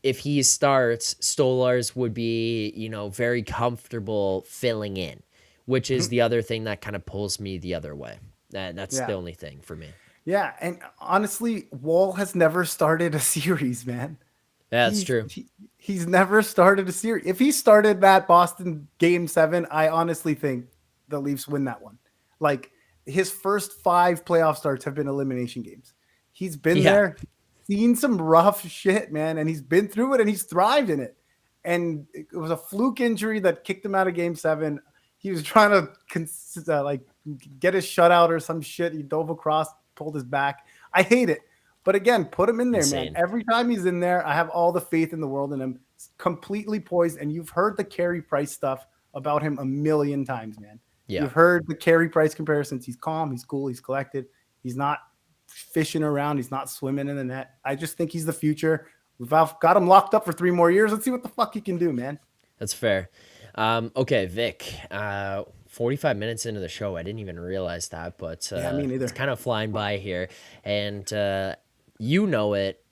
If he starts, Stolars would be, very comfortable filling in, which is the other thing that kind of pulls me the other way. That's the Yeah. only thing for me. Yeah, and honestly, Wall has never started a series, man. Yeah, that's He's true. he, he's never started a series. If he started that Boston game 7, I honestly think the Leafs win that one. Like his first 5 playoff starts have been elimination games. He's been Yeah, there, seen some rough shit, man, and he's been through it and he's thrived in it. And it was a fluke injury that kicked him out of game 7. He was trying to like get his shutout or some shit. He dove across, pulled his back. I hate it. But again, put him in there, man. insane. Every time he's in there, I have all the faith in the world in him. Completely poised. And you've heard the Carey Price stuff about him a million times, man. Yeah, You've heard the Carey Price comparisons. He's calm, he's cool, he's collected. He's not fishing around, he's not swimming in the net. I just think he's the future. We've got him locked up for 3 more years. Let's see what the fuck he can do, man. that's fair. Okay, Vic. 45 minutes into the show, I didn't even realize that, but Yeah, me it's neither. kind of flying by here, and you know it,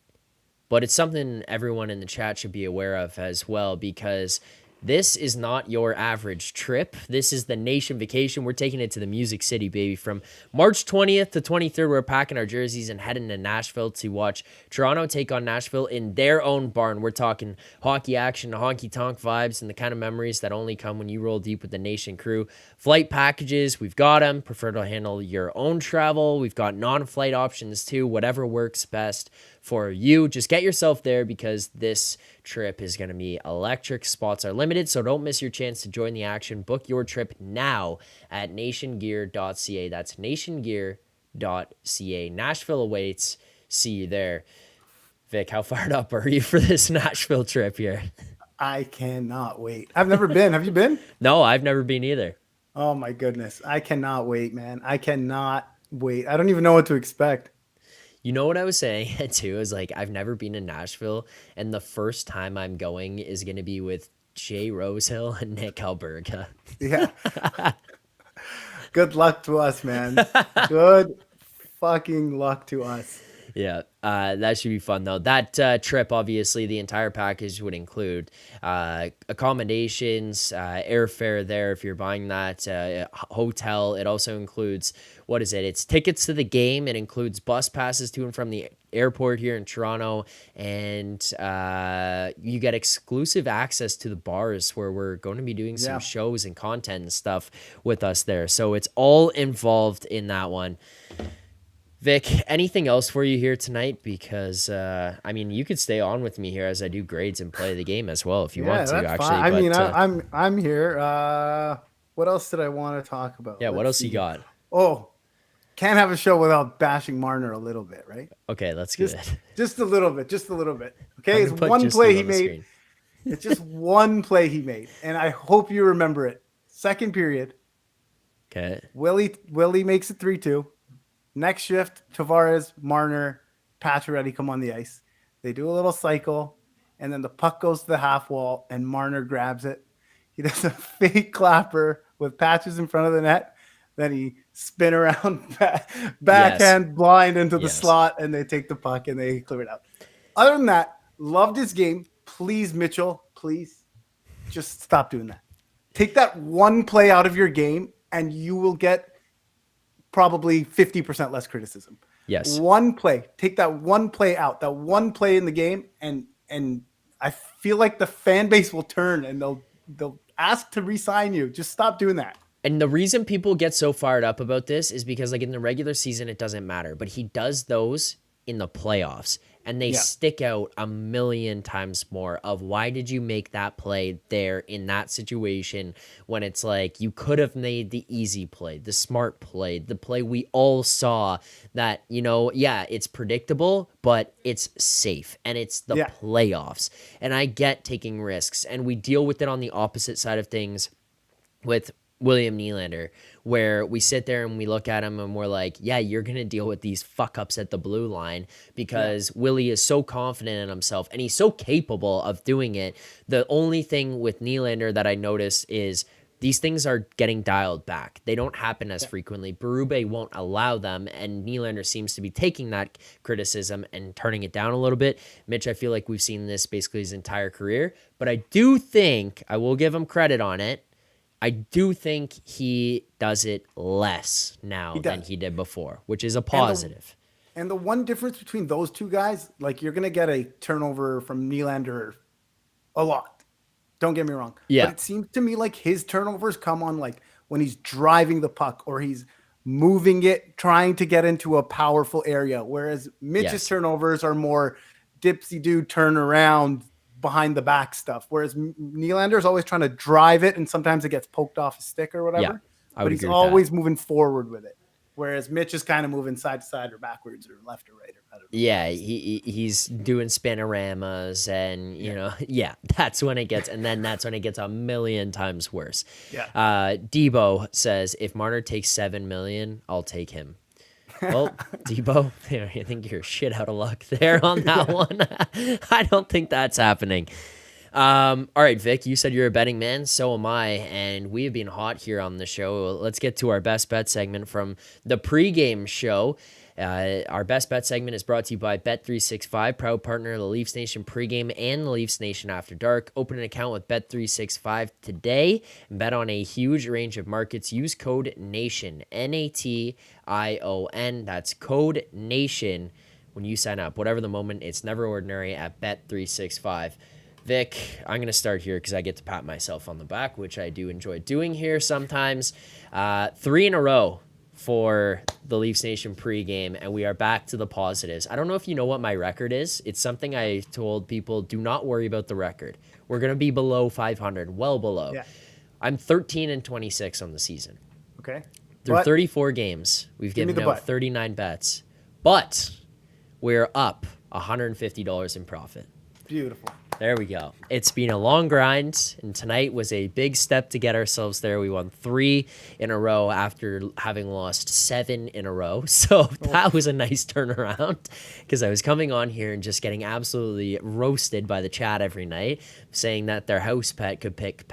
but it's something everyone in the chat should be aware of as well, because this is not your average trip. This is the nation vacation. We're taking it to the Music City, baby. From March 20th to 23rd, we're packing our jerseys and heading to Nashville to watch Toronto take on Nashville in their own barn. We're talking hockey action, honky tonk vibes, and the kind of memories that only come when you roll deep with the Nation crew. Flight packages, we've got them. Prefer to handle your own travel. We've got non-flight options too, whatever works best for you. Just get yourself there, because this trip is going to be electric. Spots are limited, so don't miss your chance to join the action. Book your trip now at nationgear.ca. That's nationgear.ca. Nashville awaits. See you there. Vic, how fired up are you for this Nashville trip here? I cannot wait. I've never been. Have you been? No, I've never been either. Oh my goodness. I cannot wait, man. I cannot wait. I don't even know what to expect. You know what I was saying too is like, I've never been to Nashville, and the first time I'm going is going to be with Jay Rosehill and Nick Alberga. Yeah. Good luck to us, man. Good fucking luck to us. Yeah, that should be fun though. That trip, obviously, the entire package would include accommodations, airfare there if you're buying that, hotel. It also includes, what is it? It's tickets to the game. It includes bus passes to and from the airport here in Toronto, and you get exclusive access to the bars where we're going to be doing some Yeah. shows and content and stuff with us there. So it's all involved in that one. Vic, anything else for you here tonight? Because I mean, you could stay on with me here as I do grades and play the game as well if you Yeah, want to. that's Actually, fine. I but mean, I'm here. What else did I want to talk about? yeah, what Let's else you see. got? Oh, can't have a show without bashing Marner a little bit, right? Okay, that's Just good. just a little bit, just a little bit. Okay, I'm it's gonna put one just play you he on the made. screen. It's just one play he made, and I hope you remember it. Second period, Okay, Willie makes it 3-2. Next shift, Tavares, Marner, Pacioretty come on the ice. They do a little cycle, and then the puck goes to the half wall, and Marner grabs it. He does a fake clapper with Patches in front of the net. Then he spin around, backhand blind into the Yes. slot, and they take the puck and they clear it out. Other than that, loved his game. Please, Mitchell, please just stop doing that. Take that one play out of your game, and you will get probably 50% less criticism. Yes. One play. Take that one play out, that one play in the game, and I feel like the fan base will turn and they'll ask to re-sign you. Just stop doing that. And the reason people get so fired up about this is because, like, in the regular season, it doesn't matter, but he does those in the playoffs, and they stick out a million times more of why did you make that play there in that situation, when it's like you could have made the easy play, the smart play, the play we all saw that, yeah, it's predictable, but it's safe, and it's the playoffs. And I get taking risks, and we deal with it on the opposite side of things with William Nylander, where we sit there and we look at him and we're like, yeah, you're going to deal with these fuck ups at the blue line, because Willie is so confident in himself and he's so capable of doing it. The only thing with Nylander that I notice is these things are getting dialed back. They don't happen as frequently. Berube won't allow them, and Nylander seems to be taking that criticism and turning it down a little bit. Mitch, I feel like we've seen this basically his entire career, but I do think, I will give him credit on it, I do think he does it less now than he did before, which is a positive. And the one difference between those two guys, like you're going to get a turnover from Nylander a lot. Don't get me wrong. Yeah. But it seems to me like his turnovers come on like when he's driving the puck or he's moving it, trying to get into a powerful area. Whereas Mitch's turnovers are more dipsy-do turn around behind the back stuff. Whereas Nylander's always trying to drive it and sometimes it gets poked off his stick or whatever. Yeah, but he's always moving forward with it. Whereas Mitch is kind of moving side to side or backwards or left or right. Or I don't know. Yeah, he's doing spinoramas and, you know, that's when it gets, and then that's when it gets a million times worse. Yeah. Debo says, if Marner takes $7 million, I'll take him. Well, Debo, I think you're shit out of luck there on that one. I don't think that's happening. All right, Vic, you said you're a betting man. So am I. And we have been hot here on the show. Let's get to our best bet segment from the pregame show. Our best bet segment is brought to you by Bet365, proud partner of the Leafs Nation pregame and the Leafs Nation after dark. Open an account with Bet365 today and bet on a huge range of markets. Use code NATION, NATION. That's code NATION when you sign up. Whatever the moment, it's never ordinary at Bet365. Vic, I'm going to start here because I get to pat myself on the back, which I do enjoy doing here sometimes. 3 in a row for the Leafs Nation pregame, and we are back to the positives. I don't know if you know what my record is. It's something I told people, do not worry about the record. We're going to be below 500, well below. Yeah. I'm 13-26 on the season. Okay. Through 34 games, we've given out 39 bets, but we're up $150 in profit. Beautiful. There we go. It's been a long grind, and tonight was a big step to get ourselves there. We won 3 in a row after having lost 7 in a row. So that was a nice turnaround because I was coming on here and just getting absolutely roasted by the chat every night, saying that their house pet could pick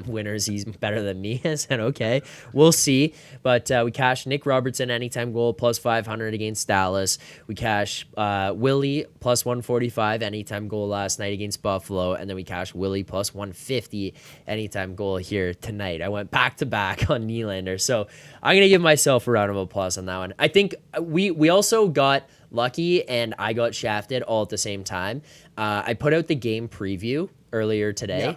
winners. He's better than me. I said, okay, we'll see. But we cashed Nick Robertson anytime goal plus 500 against Dallas. We cashed Willie plus 145 anytime goal last night against Buffalo, and then we cashed Willie plus 150 anytime goal here tonight. I went back to back on Nylander, so I'm gonna give myself a round of applause on that one. I think we also got lucky, and I got shafted all at the same time. I put out the game preview earlier today.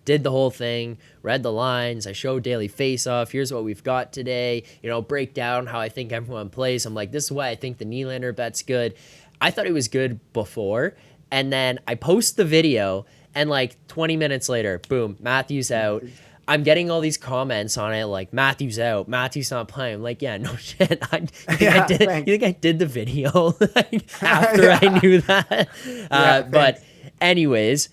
Did the whole thing, read the lines, I showed daily face-off, here's what we've got today, break down how I think everyone plays. I'm like, this is why I think the Nylander bet's good. I thought it was good before, and then I post the video, and like 20 minutes later, boom, Matthews out. I'm getting all these comments on it, like, Matthews out, Matthews not playing. I'm like, yeah, no shit. You think I did the video after I knew that? But anyways,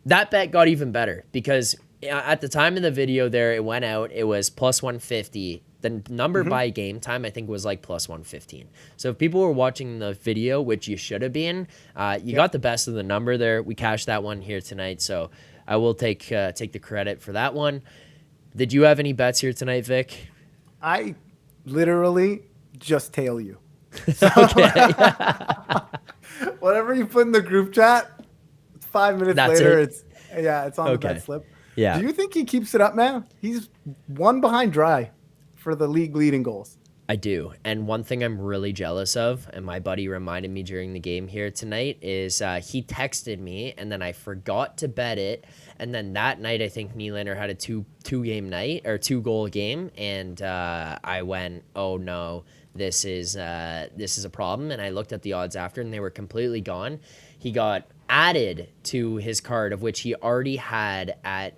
that bet got even better because at the time of the video there, it went out, it was plus 150. The number by game time, I think, was like plus 115. So if people were watching the video, which you should have been, you got the best of the number there. We cashed that one here tonight, so I will take the credit for that one. Did you have any bets here tonight, Vic? I literally just tail you. So, whatever you put in the group chat, 5 minutes later, it's on the bet slip. Yeah. Do you think he keeps it up, man? He's one behind Dry for the league leading goals. I do. And one thing I'm really jealous of, and my buddy reminded me during the game here tonight, is he texted me and then I forgot to bet it. And then that night, I think Nylander had a two goal game. And I went, oh no, this is a problem. And I looked at the odds after and they were completely gone. He got added to his card, of which he already had at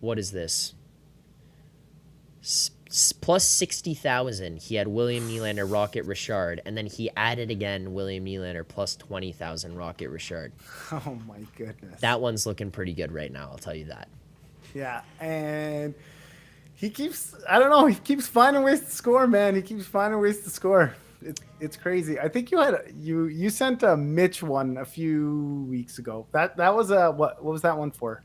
what is this? Plus 60,000, he had William Nylander, Rocket Richard, and then he added again William Nylander plus 20,000 Rocket Richard. Oh my goodness. That one's looking pretty good right now, I'll tell you that. Yeah, and he keeps finding ways to score, man. He keeps finding ways to score. It's crazy. I think you sent a Mitch one a few weeks ago. That was what was that one for?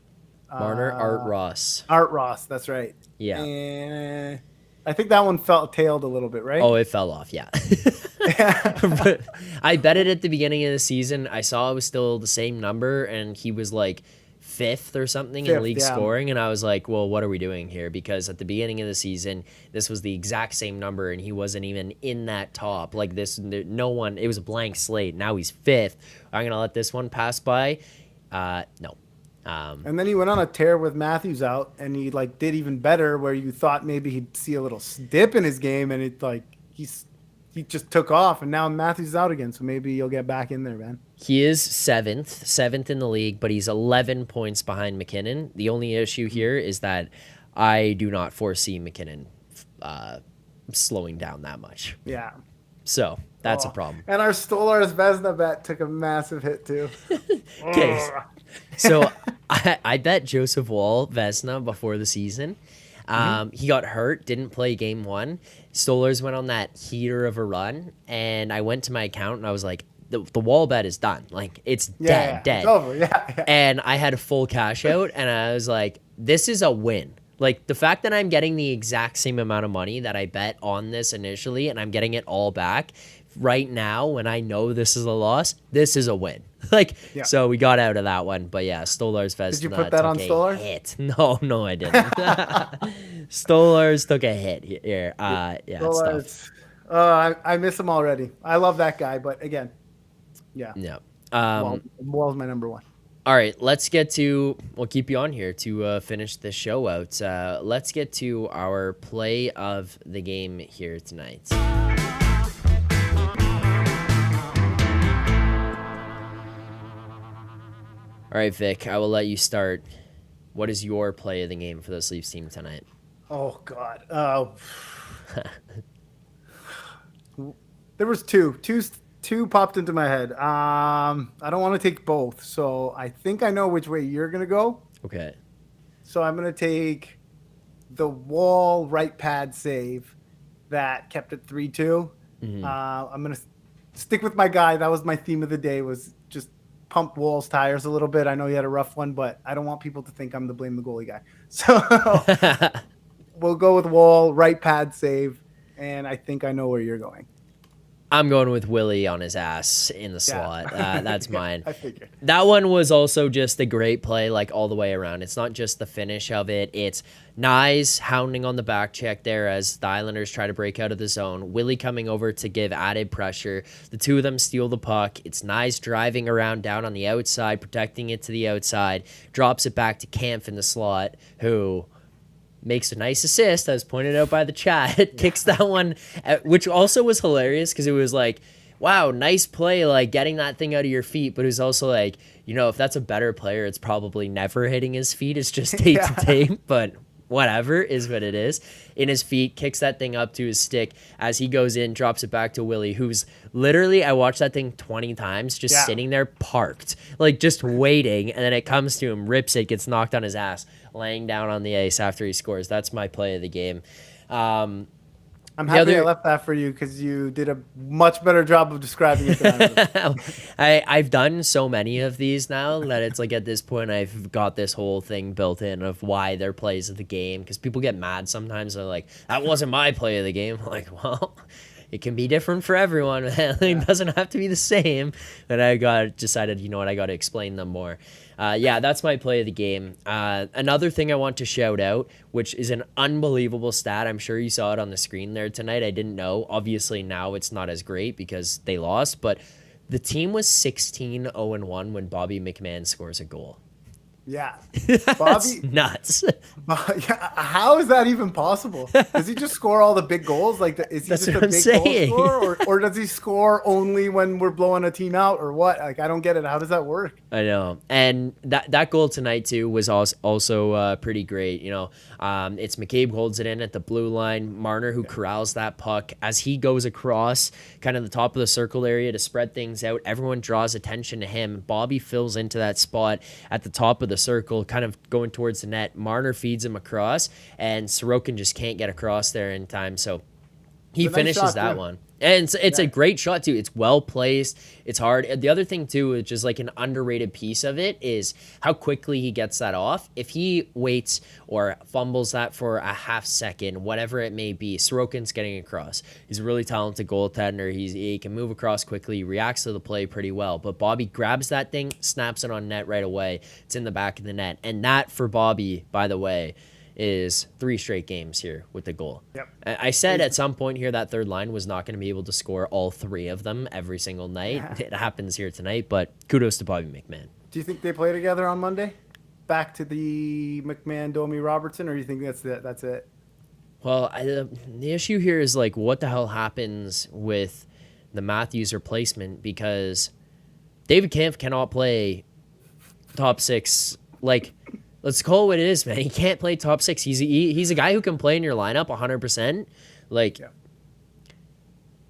Marner, Art Ross. Art Ross, that's right. Yeah. And I think that one tailed a little bit, right? Oh, it fell off. Yeah. But I bet it at the beginning of the season. I saw it was still the same number, and he was like fifth or something in league scoring. And I was like, well, what are we doing here? Because at the beginning of the season, this was the exact same number, and he wasn't even in that top. Like this, no one, it was a blank slate. Now he's fifth. I'm going to let this one pass by. No. And then he went on a tear with Matthews out, and he like did even better, where you thought maybe he'd see a little dip in his game, and it like he just took off, and now Matthews is out again, so maybe you'll get back in there, man. He is seventh in the league, but he's 11 points behind McKinnon. The only issue here is that I do not foresee McKinnon slowing down that much. Yeah. So that's a problem. And our Stolarz Vezina bet took a massive hit too. Okay. So I bet Joseph Wall Vezina before the season. He got hurt, didn't play game one. Stolarz went on that heater of a run, and I went to my account and I was like, the Wall bet is done. Like, it's dead. It's over. Yeah. And I had a full cash out, and I was like, this is a win. Like, the fact that I'm getting the exact same amount of money that I bet on this initially, and I'm getting it all back right now when I know this is a loss, this is a win. Like, so we got out of that one. But yeah, Stolarz Vezina. Did you put that on Stolarz? Hit. No, I didn't. Stolarz took a hit here. Yeah, Stolarz, it's tough. I miss him already. I love that guy, but again, yeah. Wall's my number one. All right, we'll keep you on here to finish the show out. Let's get to our play of the game here tonight. All right, Vic, I will let you start. What is your play of the game for this Leafs team tonight? Oh, God. There was two popped into my head. I don't want to take both, so I think I know which way you're going to go. Okay. So I'm going to take the Wall right pad save that kept it 3-2. Mm-hmm. I'm going to stick with my guy. That was my theme of the day, was just pump Wall's tires a little bit. I know he had a rough one, but I don't want people to think I'm the blame the goalie guy. So we'll go with Wall, right pad save, and I think I know where you're going. I'm going with Willie on his ass in the slot. That's mine. I figured. That one was also just a great play, like all the way around. It's not just the finish of it. It's Nyes hounding on the back check there as the Islanders try to break out of the zone. Willie coming over to give added pressure. The two of them steal the puck. It's Nyes driving around down on the outside, protecting it to the outside, drops it back to Kampf in the slot, who makes a nice assist, as pointed out by the chat. Kicks that one, which also was hilarious because it was like, wow, nice play, like getting that thing out of your feet. But it was also like, if that's a better player, it's probably never hitting his feet. It's just tape to tape, but whatever is what it is. In his feet, kicks that thing up to his stick as he goes in, drops it back to Willie, who's literally, I watched that thing 20 times, just sitting there parked, like just waiting. And then it comes to him, rips it, gets knocked on his ass, laying down on the ice after he scores. That's my play of the game. I'm happy I left that for you because you did a much better job of describing it than I've done so many of these now that it's like at this point I've got this whole thing built in of why they're plays of the game, because people get mad sometimes. They're like, that wasn't my play of the game. I'm like, well, it can be different for everyone. It doesn't have to be the same. And I decided, I got to explain them more. That's my play of the game. Another thing I want to shout out, which is an unbelievable stat. I'm sure you saw it on the screen there tonight. I didn't know. Obviously, now it's not as great because they lost, but the team was 16-0-1 when Bobby McMahon scores a goal. Yeah. Bobby, nuts. How is that even possible? Does he just score all the big goals? Like, is he That's just what a I'm big saying. goal scorer? Or does he score only when we're blowing a team out or what? Like, I don't get it. How does that work? I know. And that goal tonight, too, was also pretty great. It's McCabe holds it in at the blue line. Marner, who corrals that puck as he goes across kind of the top of the circle area to spread things out. Everyone draws attention to him. Bobby fills into that spot at the top of the circle, kind of going towards the net. Marner feeds him across, and Sorokin just can't get across there in time. So He It's a nice finishes shot, that too. one. And it's a Yeah. great shot too. It's well placed. It's hard. The other thing too, which is like an underrated piece of it, is how quickly he gets that off. If he waits or fumbles that for a half second, whatever it may be, Sorokin's getting across. He's a really talented goaltender. He can move across quickly. He reacts to the play pretty well. But Bobby grabs that thing, snaps it on net right away. It's in the back of the net. And that for Bobby, by the way, is 3 straight games here with the goal. Yep. I said at some point here that third line was not going to be able to score all 3 of them every single night. Yeah. It happens here tonight, but kudos to Bobby McMahon. Do you think they play together on Monday? Back to the McMahon, Domi, Robertson, or do you think that's it? That's it. Well, the issue here is like what the hell happens with the Matthews replacement, because David Kampf cannot play top 6. Like, let's call it what it is, man. He can't play top 6. He's a guy who can play in your lineup 100%. Like, Yeah.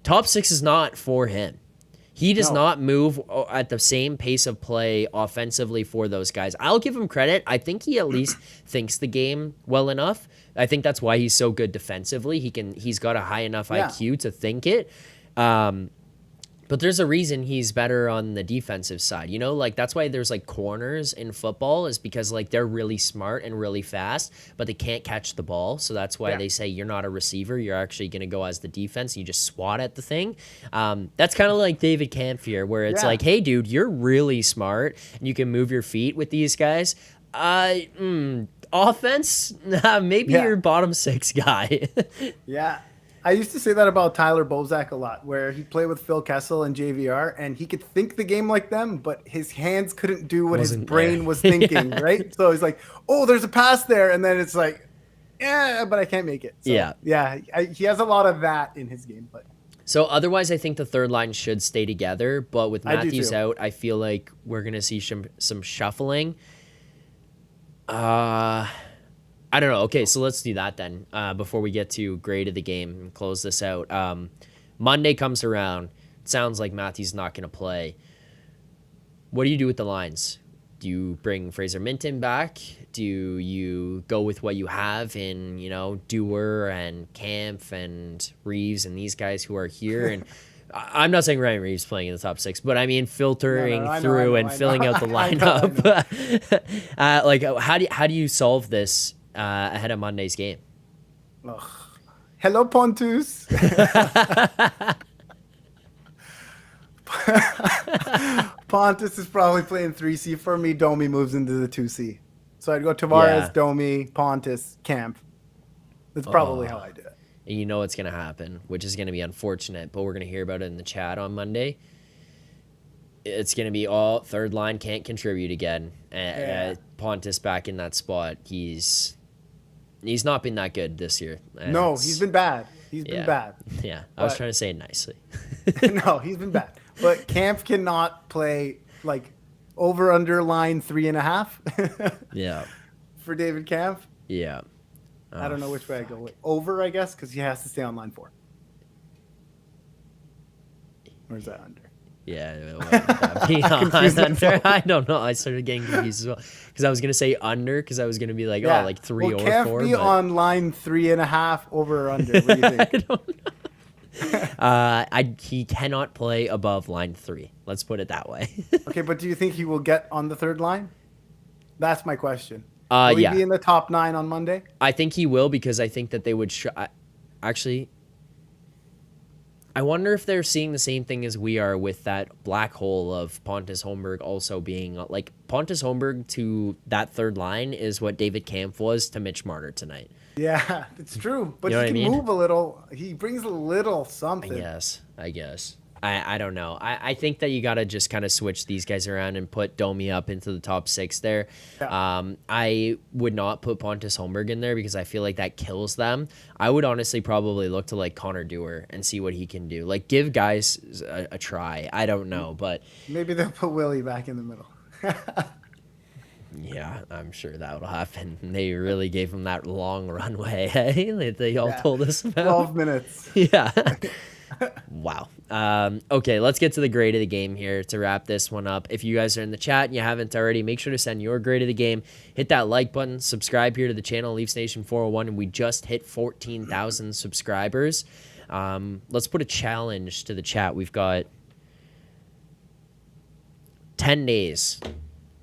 top 6 is not for him. He does No. not move at the same pace of play offensively for those guys. I'll give him credit. I think he at least thinks the game well enough. I think that's why he's so good defensively. He's got a high enough Yeah. IQ to think it. But there's a reason he's better on the defensive side. You know, like that's why there's like corners in football, is because like they're really smart and really fast, but they can't catch the ball. So that's why they say you're not a receiver. You're actually going to go as the defense. You just swat at the thing. That's kind of like David Kampf here, where it's like, hey, dude, you're really smart and you can move your feet with these guys. Offense, maybe you're bottom 6 guy. Yeah. I used to say that about Tyler Bozak a lot, where he'd play with Phil Kessel and JVR, and he could think the game like them, but his hands couldn't do what his brain was thinking, right? So he's like, oh, there's a pass there, and then it's like, yeah, but I can't make it. So, he has a lot of that in his game. But so otherwise, I think the third line should stay together, but with I do Matthews too. out, I feel like we're going to see some shuffling. I don't know. Okay, so let's do that then before we get to grade of the game and close this out. Monday comes around. It sounds like Matthew's not going to play. What do you do with the lines? Do you bring Fraser Minton back? Do you go with what you have in, Dewar and Kampf and Reaves and these guys who are here? And I'm not saying Ryan Reaves playing in the top 6, but I mean filtering through and filling out the lineup. Like, how do you solve this ahead of Monday's game? Ugh. Hello, Pontus. Pontus is probably playing 3C. For me, Domi moves into the 2C. So I'd go Tavares, Domi, Pontus, Camp. That's probably how I do it. And you know what's going to happen, which is going to be unfortunate, but we're going to hear about it in the chat on Monday. It's going to be all third line can't contribute again. Pontus back in that spot. He's not been that good this year. No, he's been bad. He's been bad. Yeah, I was trying to say it nicely. No, he's been bad. But Camp cannot play like over under line 3.5. Yeah. For David Camp. Yeah. I don't know which way I go with. Over, I guess, because he has to stay on line 4. Or is that under? Yeah. Under? I don't know. I started getting confused as well. Because I was going to say under, because I was going to be like, like 3 or Camp 4. Be on line 3.5 over or under. What do you think? I don't know. He cannot play above line 3. Let's put it that way. Okay, but do you think he will get on the third line? That's my question. Will he be in the top 9 on Monday? I think he will, because I think that they would actually, I wonder if they're seeing the same thing as we are with that black hole of Pontus Holmberg also being like Pontus Holmberg to that third line is what David Kampf was to Mitch Marner tonight. Yeah, it's true. But You know he what can I mean? move a little. He brings a little something. I guess. I don't know. I think that you got to just kind of switch these guys around and put Domi up into the top 6 there. Yeah. I would not put Pontus Holmberg in there because I feel like that kills them. I would honestly probably look to like Connor Dewar and see what he can do. Like give guys a try. I don't know, but maybe they'll put Willie back in the middle. yeah, I'm sure that will happen. They really gave him that long runway, hey? That they all told us about. 12 minutes. Yeah. Wow. Okay, let's get to the grade of the game here to wrap this one up. If you guys are in the chat and you haven't already, make sure to send your grade of the game. Hit that like button, subscribe here to the channel, Leafs Nation 401, and we just hit 14,000 subscribers. Let's put a challenge to the chat. We've got 10 days.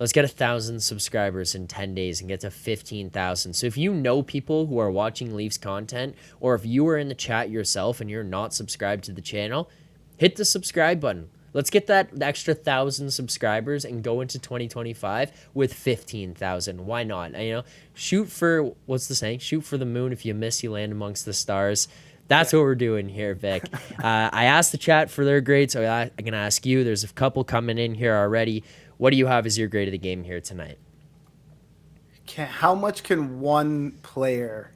Let's get 1,000 subscribers in 10 days and get to 15,000. So if you know people who are watching Leafs content, or if you are in the chat yourself and you're not subscribed to the channel, hit the subscribe button. Let's get that extra 1,000 subscribers and go into 2025 with 15,000. Why not? You know, shoot for, what's the saying? Shoot for the moon. If you miss, you land amongst the stars. That's what we're doing here, Vic. I asked the chat for their grade, so I'm going to ask you. There's a couple coming in here already. What do you have as your grade of the game here tonight? How much can one player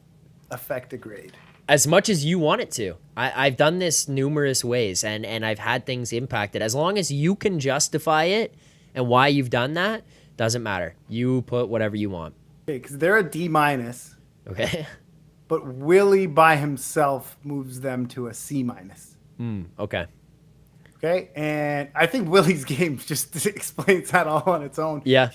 affect a grade? As much as you want it to. I've done this numerous ways, and I've had things impacted. As long as you can justify it and why you've done that, doesn't matter. You put whatever you want. Okay, because they're a D-. Okay. But Willie by himself moves them to a C-. Okay. Okay, and I think Willie's game just explains that all on its own. Yeah.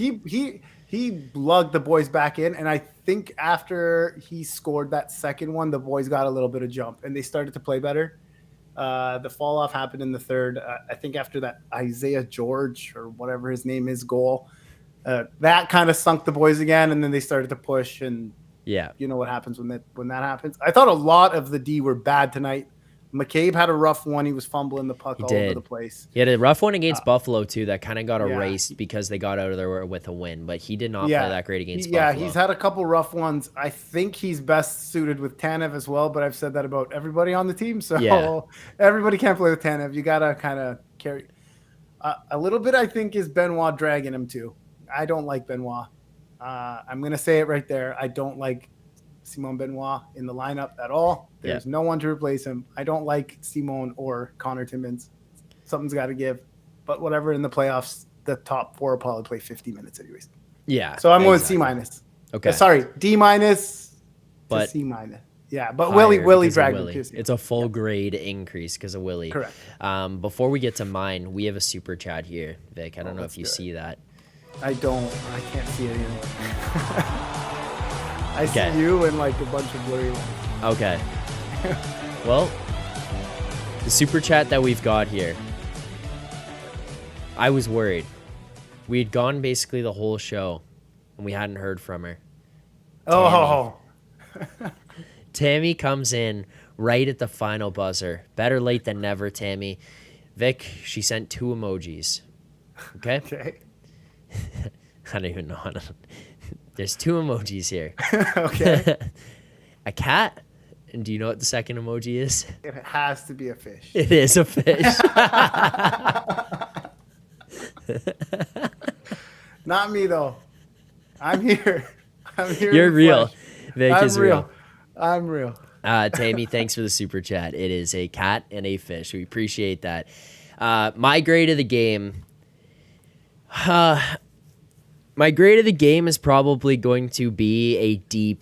He lugged the boys back in, and I think after he scored that second one, the boys got a little bit of jump, and they started to play better. The fall off happened in the third. I think after that Isaiah George or whatever his name is goal, that kind of sunk the boys again, and then they started to push. And yeah, you know what happens when that happens. I thought a lot of the D were bad tonight. McCabe had a rough one. He was fumbling the puck all over the place. He had a rough one against Buffalo, too, that kind of got erased because they got out of there with a win. But he did not play that great against Buffalo. Yeah, he's had a couple rough ones. I think he's best suited with Tanev as well, but I've said that about everybody on the team. So everybody can't play with Tanev. You got to kind of carry. A little bit, I think, is Benoit dragging him, too. I don't like Benoit. I'm going to say it right there. I don't like Simon Benoit in the lineup at all. There's no one to replace him. I don't like Simon or Connor Timmins. Something's got to give. But whatever, in the playoffs, the top four will probably play 50 minutes anyways. Yeah. So I'm going C-. Okay. Sorry, D- but to C-. Yeah, but Willie dragged him. It's a full grade increase because of Willie. Correct. Before we get to mine, we have a super chat here, Vic. I don't know if you see that. I don't. I can't see it anymore. I see you and like a bunch of blurry lines. Okay. Well, the super chat that we've got here, I was worried. We had gone basically the whole show, and we hadn't heard from her. Oh. Tammy comes in right at the final buzzer. Better late than never, Tammy. Vic, she sent 2 emojis. Okay? Okay. I don't even know how to... There's 2 emojis here. Okay. A cat. And do you know what the second emoji is? It has to be a fish. It is a fish. Not me, though. I'm here. You're real. Vic is real. I'm real. Tammy, thanks for the super chat. It is a cat and a fish. We appreciate that. My grade of the game... my grade of the game is probably going to be a D+.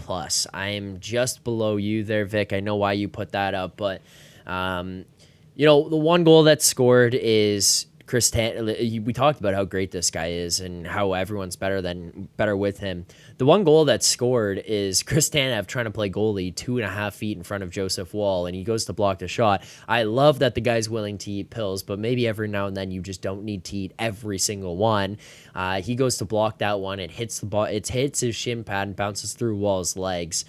I am just below you there, Vic. I know why you put that up, but you know, the one goal that's scored is we talked about how great this guy is and how everyone's better with him. The one goal that's scored is Chris Tanev trying to play goalie 2.5 feet in front of Joseph Woll, and he goes to block the shot. I love that the guy's willing to eat pills, but maybe every now and then you just don't need to eat every single one. He goes to block that one. It hits the ball. It hits his shin pad and bounces through Woll's legs.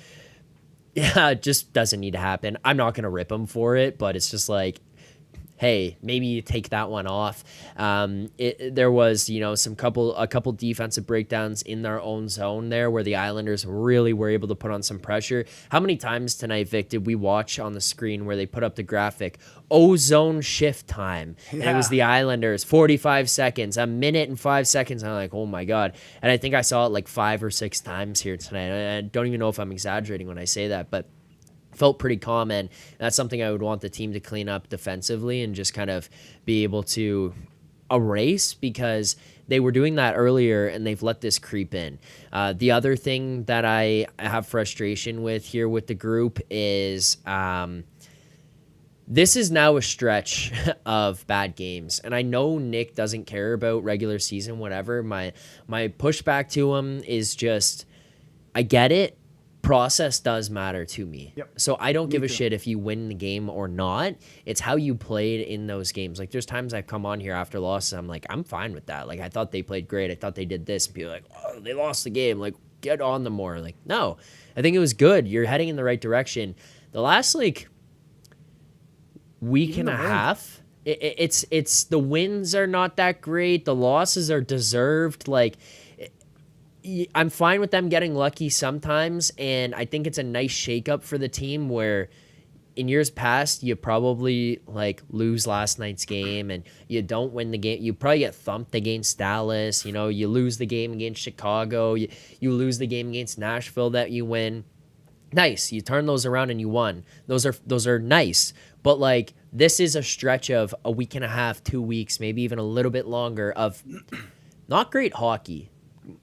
Yeah, it just doesn't need to happen. I'm not going to rip him for it, but it's just like, hey, maybe you take that one off. There was, you know, a couple defensive breakdowns in their own zone there where the Islanders really were able to put on some pressure. How many times tonight, Vic, did we watch on the screen where they put up the graphic, zone shift time? And it was the Islanders, 45 seconds, 1 minute and 5 seconds. I'm like, oh my God. And I think I saw it like 5 or 6 times here tonight. I don't even know if I'm exaggerating when I say that, but felt pretty common. That's something I would want the team to clean up defensively and just kind of be able to erase, because they were doing that earlier and they've let this creep in. The other thing that I have frustration with here with the group is This is now a stretch of bad games, and I know Nick doesn't care about regular season, whatever. My pushback to him is just, I get it. Process does matter to me. Yep. So I don't Me give a too. shit if you win the game or not. It's how you played in those games. Like, there's times I've come on here after losses, I'm like, I'm fine with that. Like, I thought they played great. I thought they did this. And people are like, oh, they lost the game. Like, get on them more. Like, no, I think it was good. You're heading in the right direction. The last, like, week Even and a the wins. half, it's the wins are not that great. The losses are deserved. Like, I'm fine with them getting lucky sometimes, and I think it's a nice shakeup for the team where in years past you probably like lose last night's game and you don't win the game. You probably get thumped against Dallas. You know, you lose the game against Chicago. You lose the game against Nashville that you win. Nice. You turn those around and you won. Those are nice. But like, this is a stretch of a week and a half, 2 weeks, maybe even a little bit longer of not great hockey.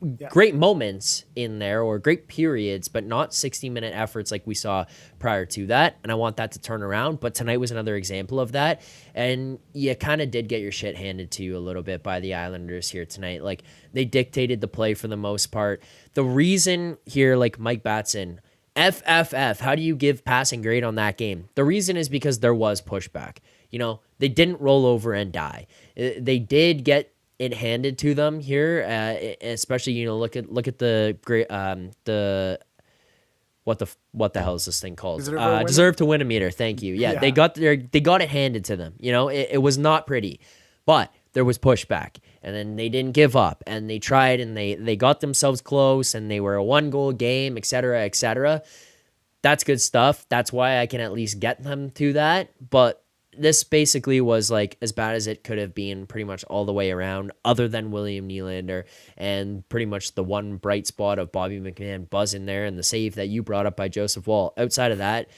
Yeah. Great moments in there or great periods, but not 60-minute efforts like we saw prior to that. And I want that to turn around. But tonight was another example of that. And you kind of did get your shit handed to you a little bit by the Islanders here tonight. Like, they dictated the play for the most part. The reason here, like Mike Batson, FFF, how do you give passing grade on that game? The reason is because there was pushback. You know, they didn't roll over and die. They did get it handed to them here, especially, you know, look at the great what the hell is this thing called? Deserve to win a meter. Thank you. Yeah, they got it handed to them. You know, it was not pretty, but there was pushback, and then they didn't give up, and they tried, and they got themselves close, and they were a 1-goal game, etc., etc. That's good stuff. That's why I can at least get them to that. But this basically was like as bad as it could have been pretty much all the way around, other than William Nylander and pretty much the one bright spot of Bobby McMahon buzzing there and the save that you brought up by Joseph Woll. Outside of that,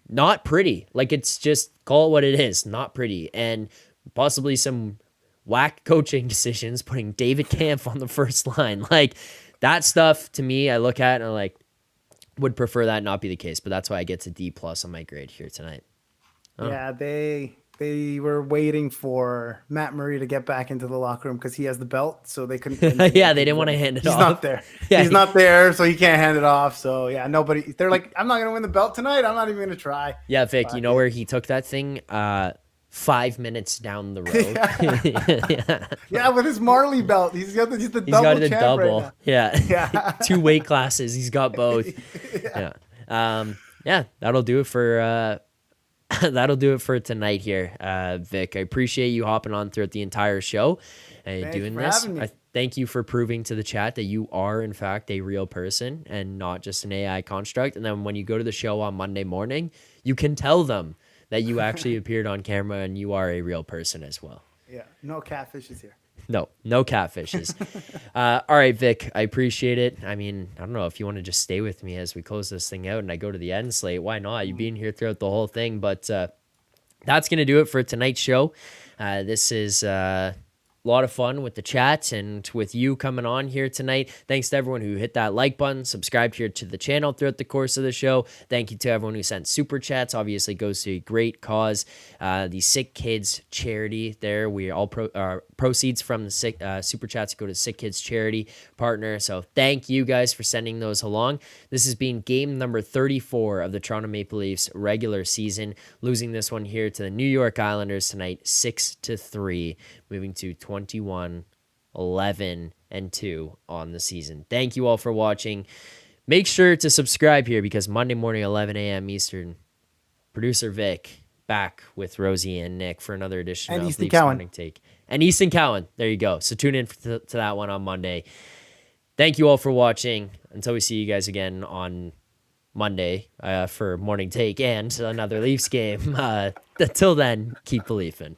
not pretty. Like, it's just, call it what it is, not pretty. And possibly some whack coaching decisions, putting David Kampf on the first line. Like, that stuff to me, I look at and I'm like, would prefer that not be the case. But that's why I get to D+ on my grade here tonight. Oh. Yeah, they were waiting for Matt Murray to get back into the locker room because he has the belt, so they couldn't. Yeah, they didn't want to hand it off. He's not there. Yeah, he's not there, so he can't hand it off. So yeah, nobody. They're like, I'm not gonna win the belt tonight. I'm not even gonna try. Yeah, Vic, you know where he took that thing? 5 minutes down the road. Yeah, with his Marley belt, he's the double champ right now. Yeah. 2 weight classes. He's got both. Yeah. That'll do it for. That'll do it for tonight here, Vic. I appreciate you hopping on throughout the entire show and doing this. I thank you for proving to the chat that you are, in fact, a real person and not just an AI construct. And then when you go to the show on Monday morning, you can tell them that you actually appeared on camera and you are a real person as well. Yeah, no catfishes here. No catfishes. All right, Vic, I appreciate it. I mean, I don't know if you want to just stay with me as we close this thing out and I go to the end slate. Why not? You've been here throughout the whole thing. But that's going to do it for tonight's show. This is a lot of fun with the chat and with you coming on here tonight. Thanks to everyone who hit that like button, subscribed here to the channel throughout the course of the show. Thank you to everyone who sent super chats. Obviously goes to a great cause. The Sick Kids charity there. We all proceeds from the super chats go to Sick Kids charity partner. So thank you guys for sending those along. This has been game number 34 of the Toronto Maple Leafs regular season, losing this one here to the New York Islanders tonight 6-3, moving to 21, 11, and 2 on the season. Thank you all for watching. Make sure to subscribe here because Monday morning, 11 a.m. Eastern, producer Vic back with Rosie and Nick for another edition and of Easton Leafs Cowan. Morning Take. And Easton Cowan. There you go. So tune in to that one on Monday. Thank you all for watching. Until we see you guys again on Monday for Morning Take and another Leafs game. Until then, keep believing.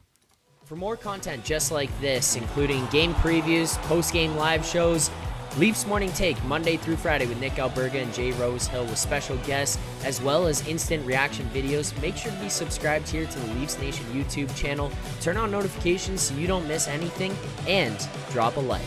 For more content just like this, including game previews, post-game live shows, Leafs Morning Take Monday through Friday with Nick Alberga and Jay Rosehill with special guests, as well as instant reaction videos, make sure to be subscribed here to the Leafs Nation YouTube channel, turn on notifications so you don't miss anything, and drop a like.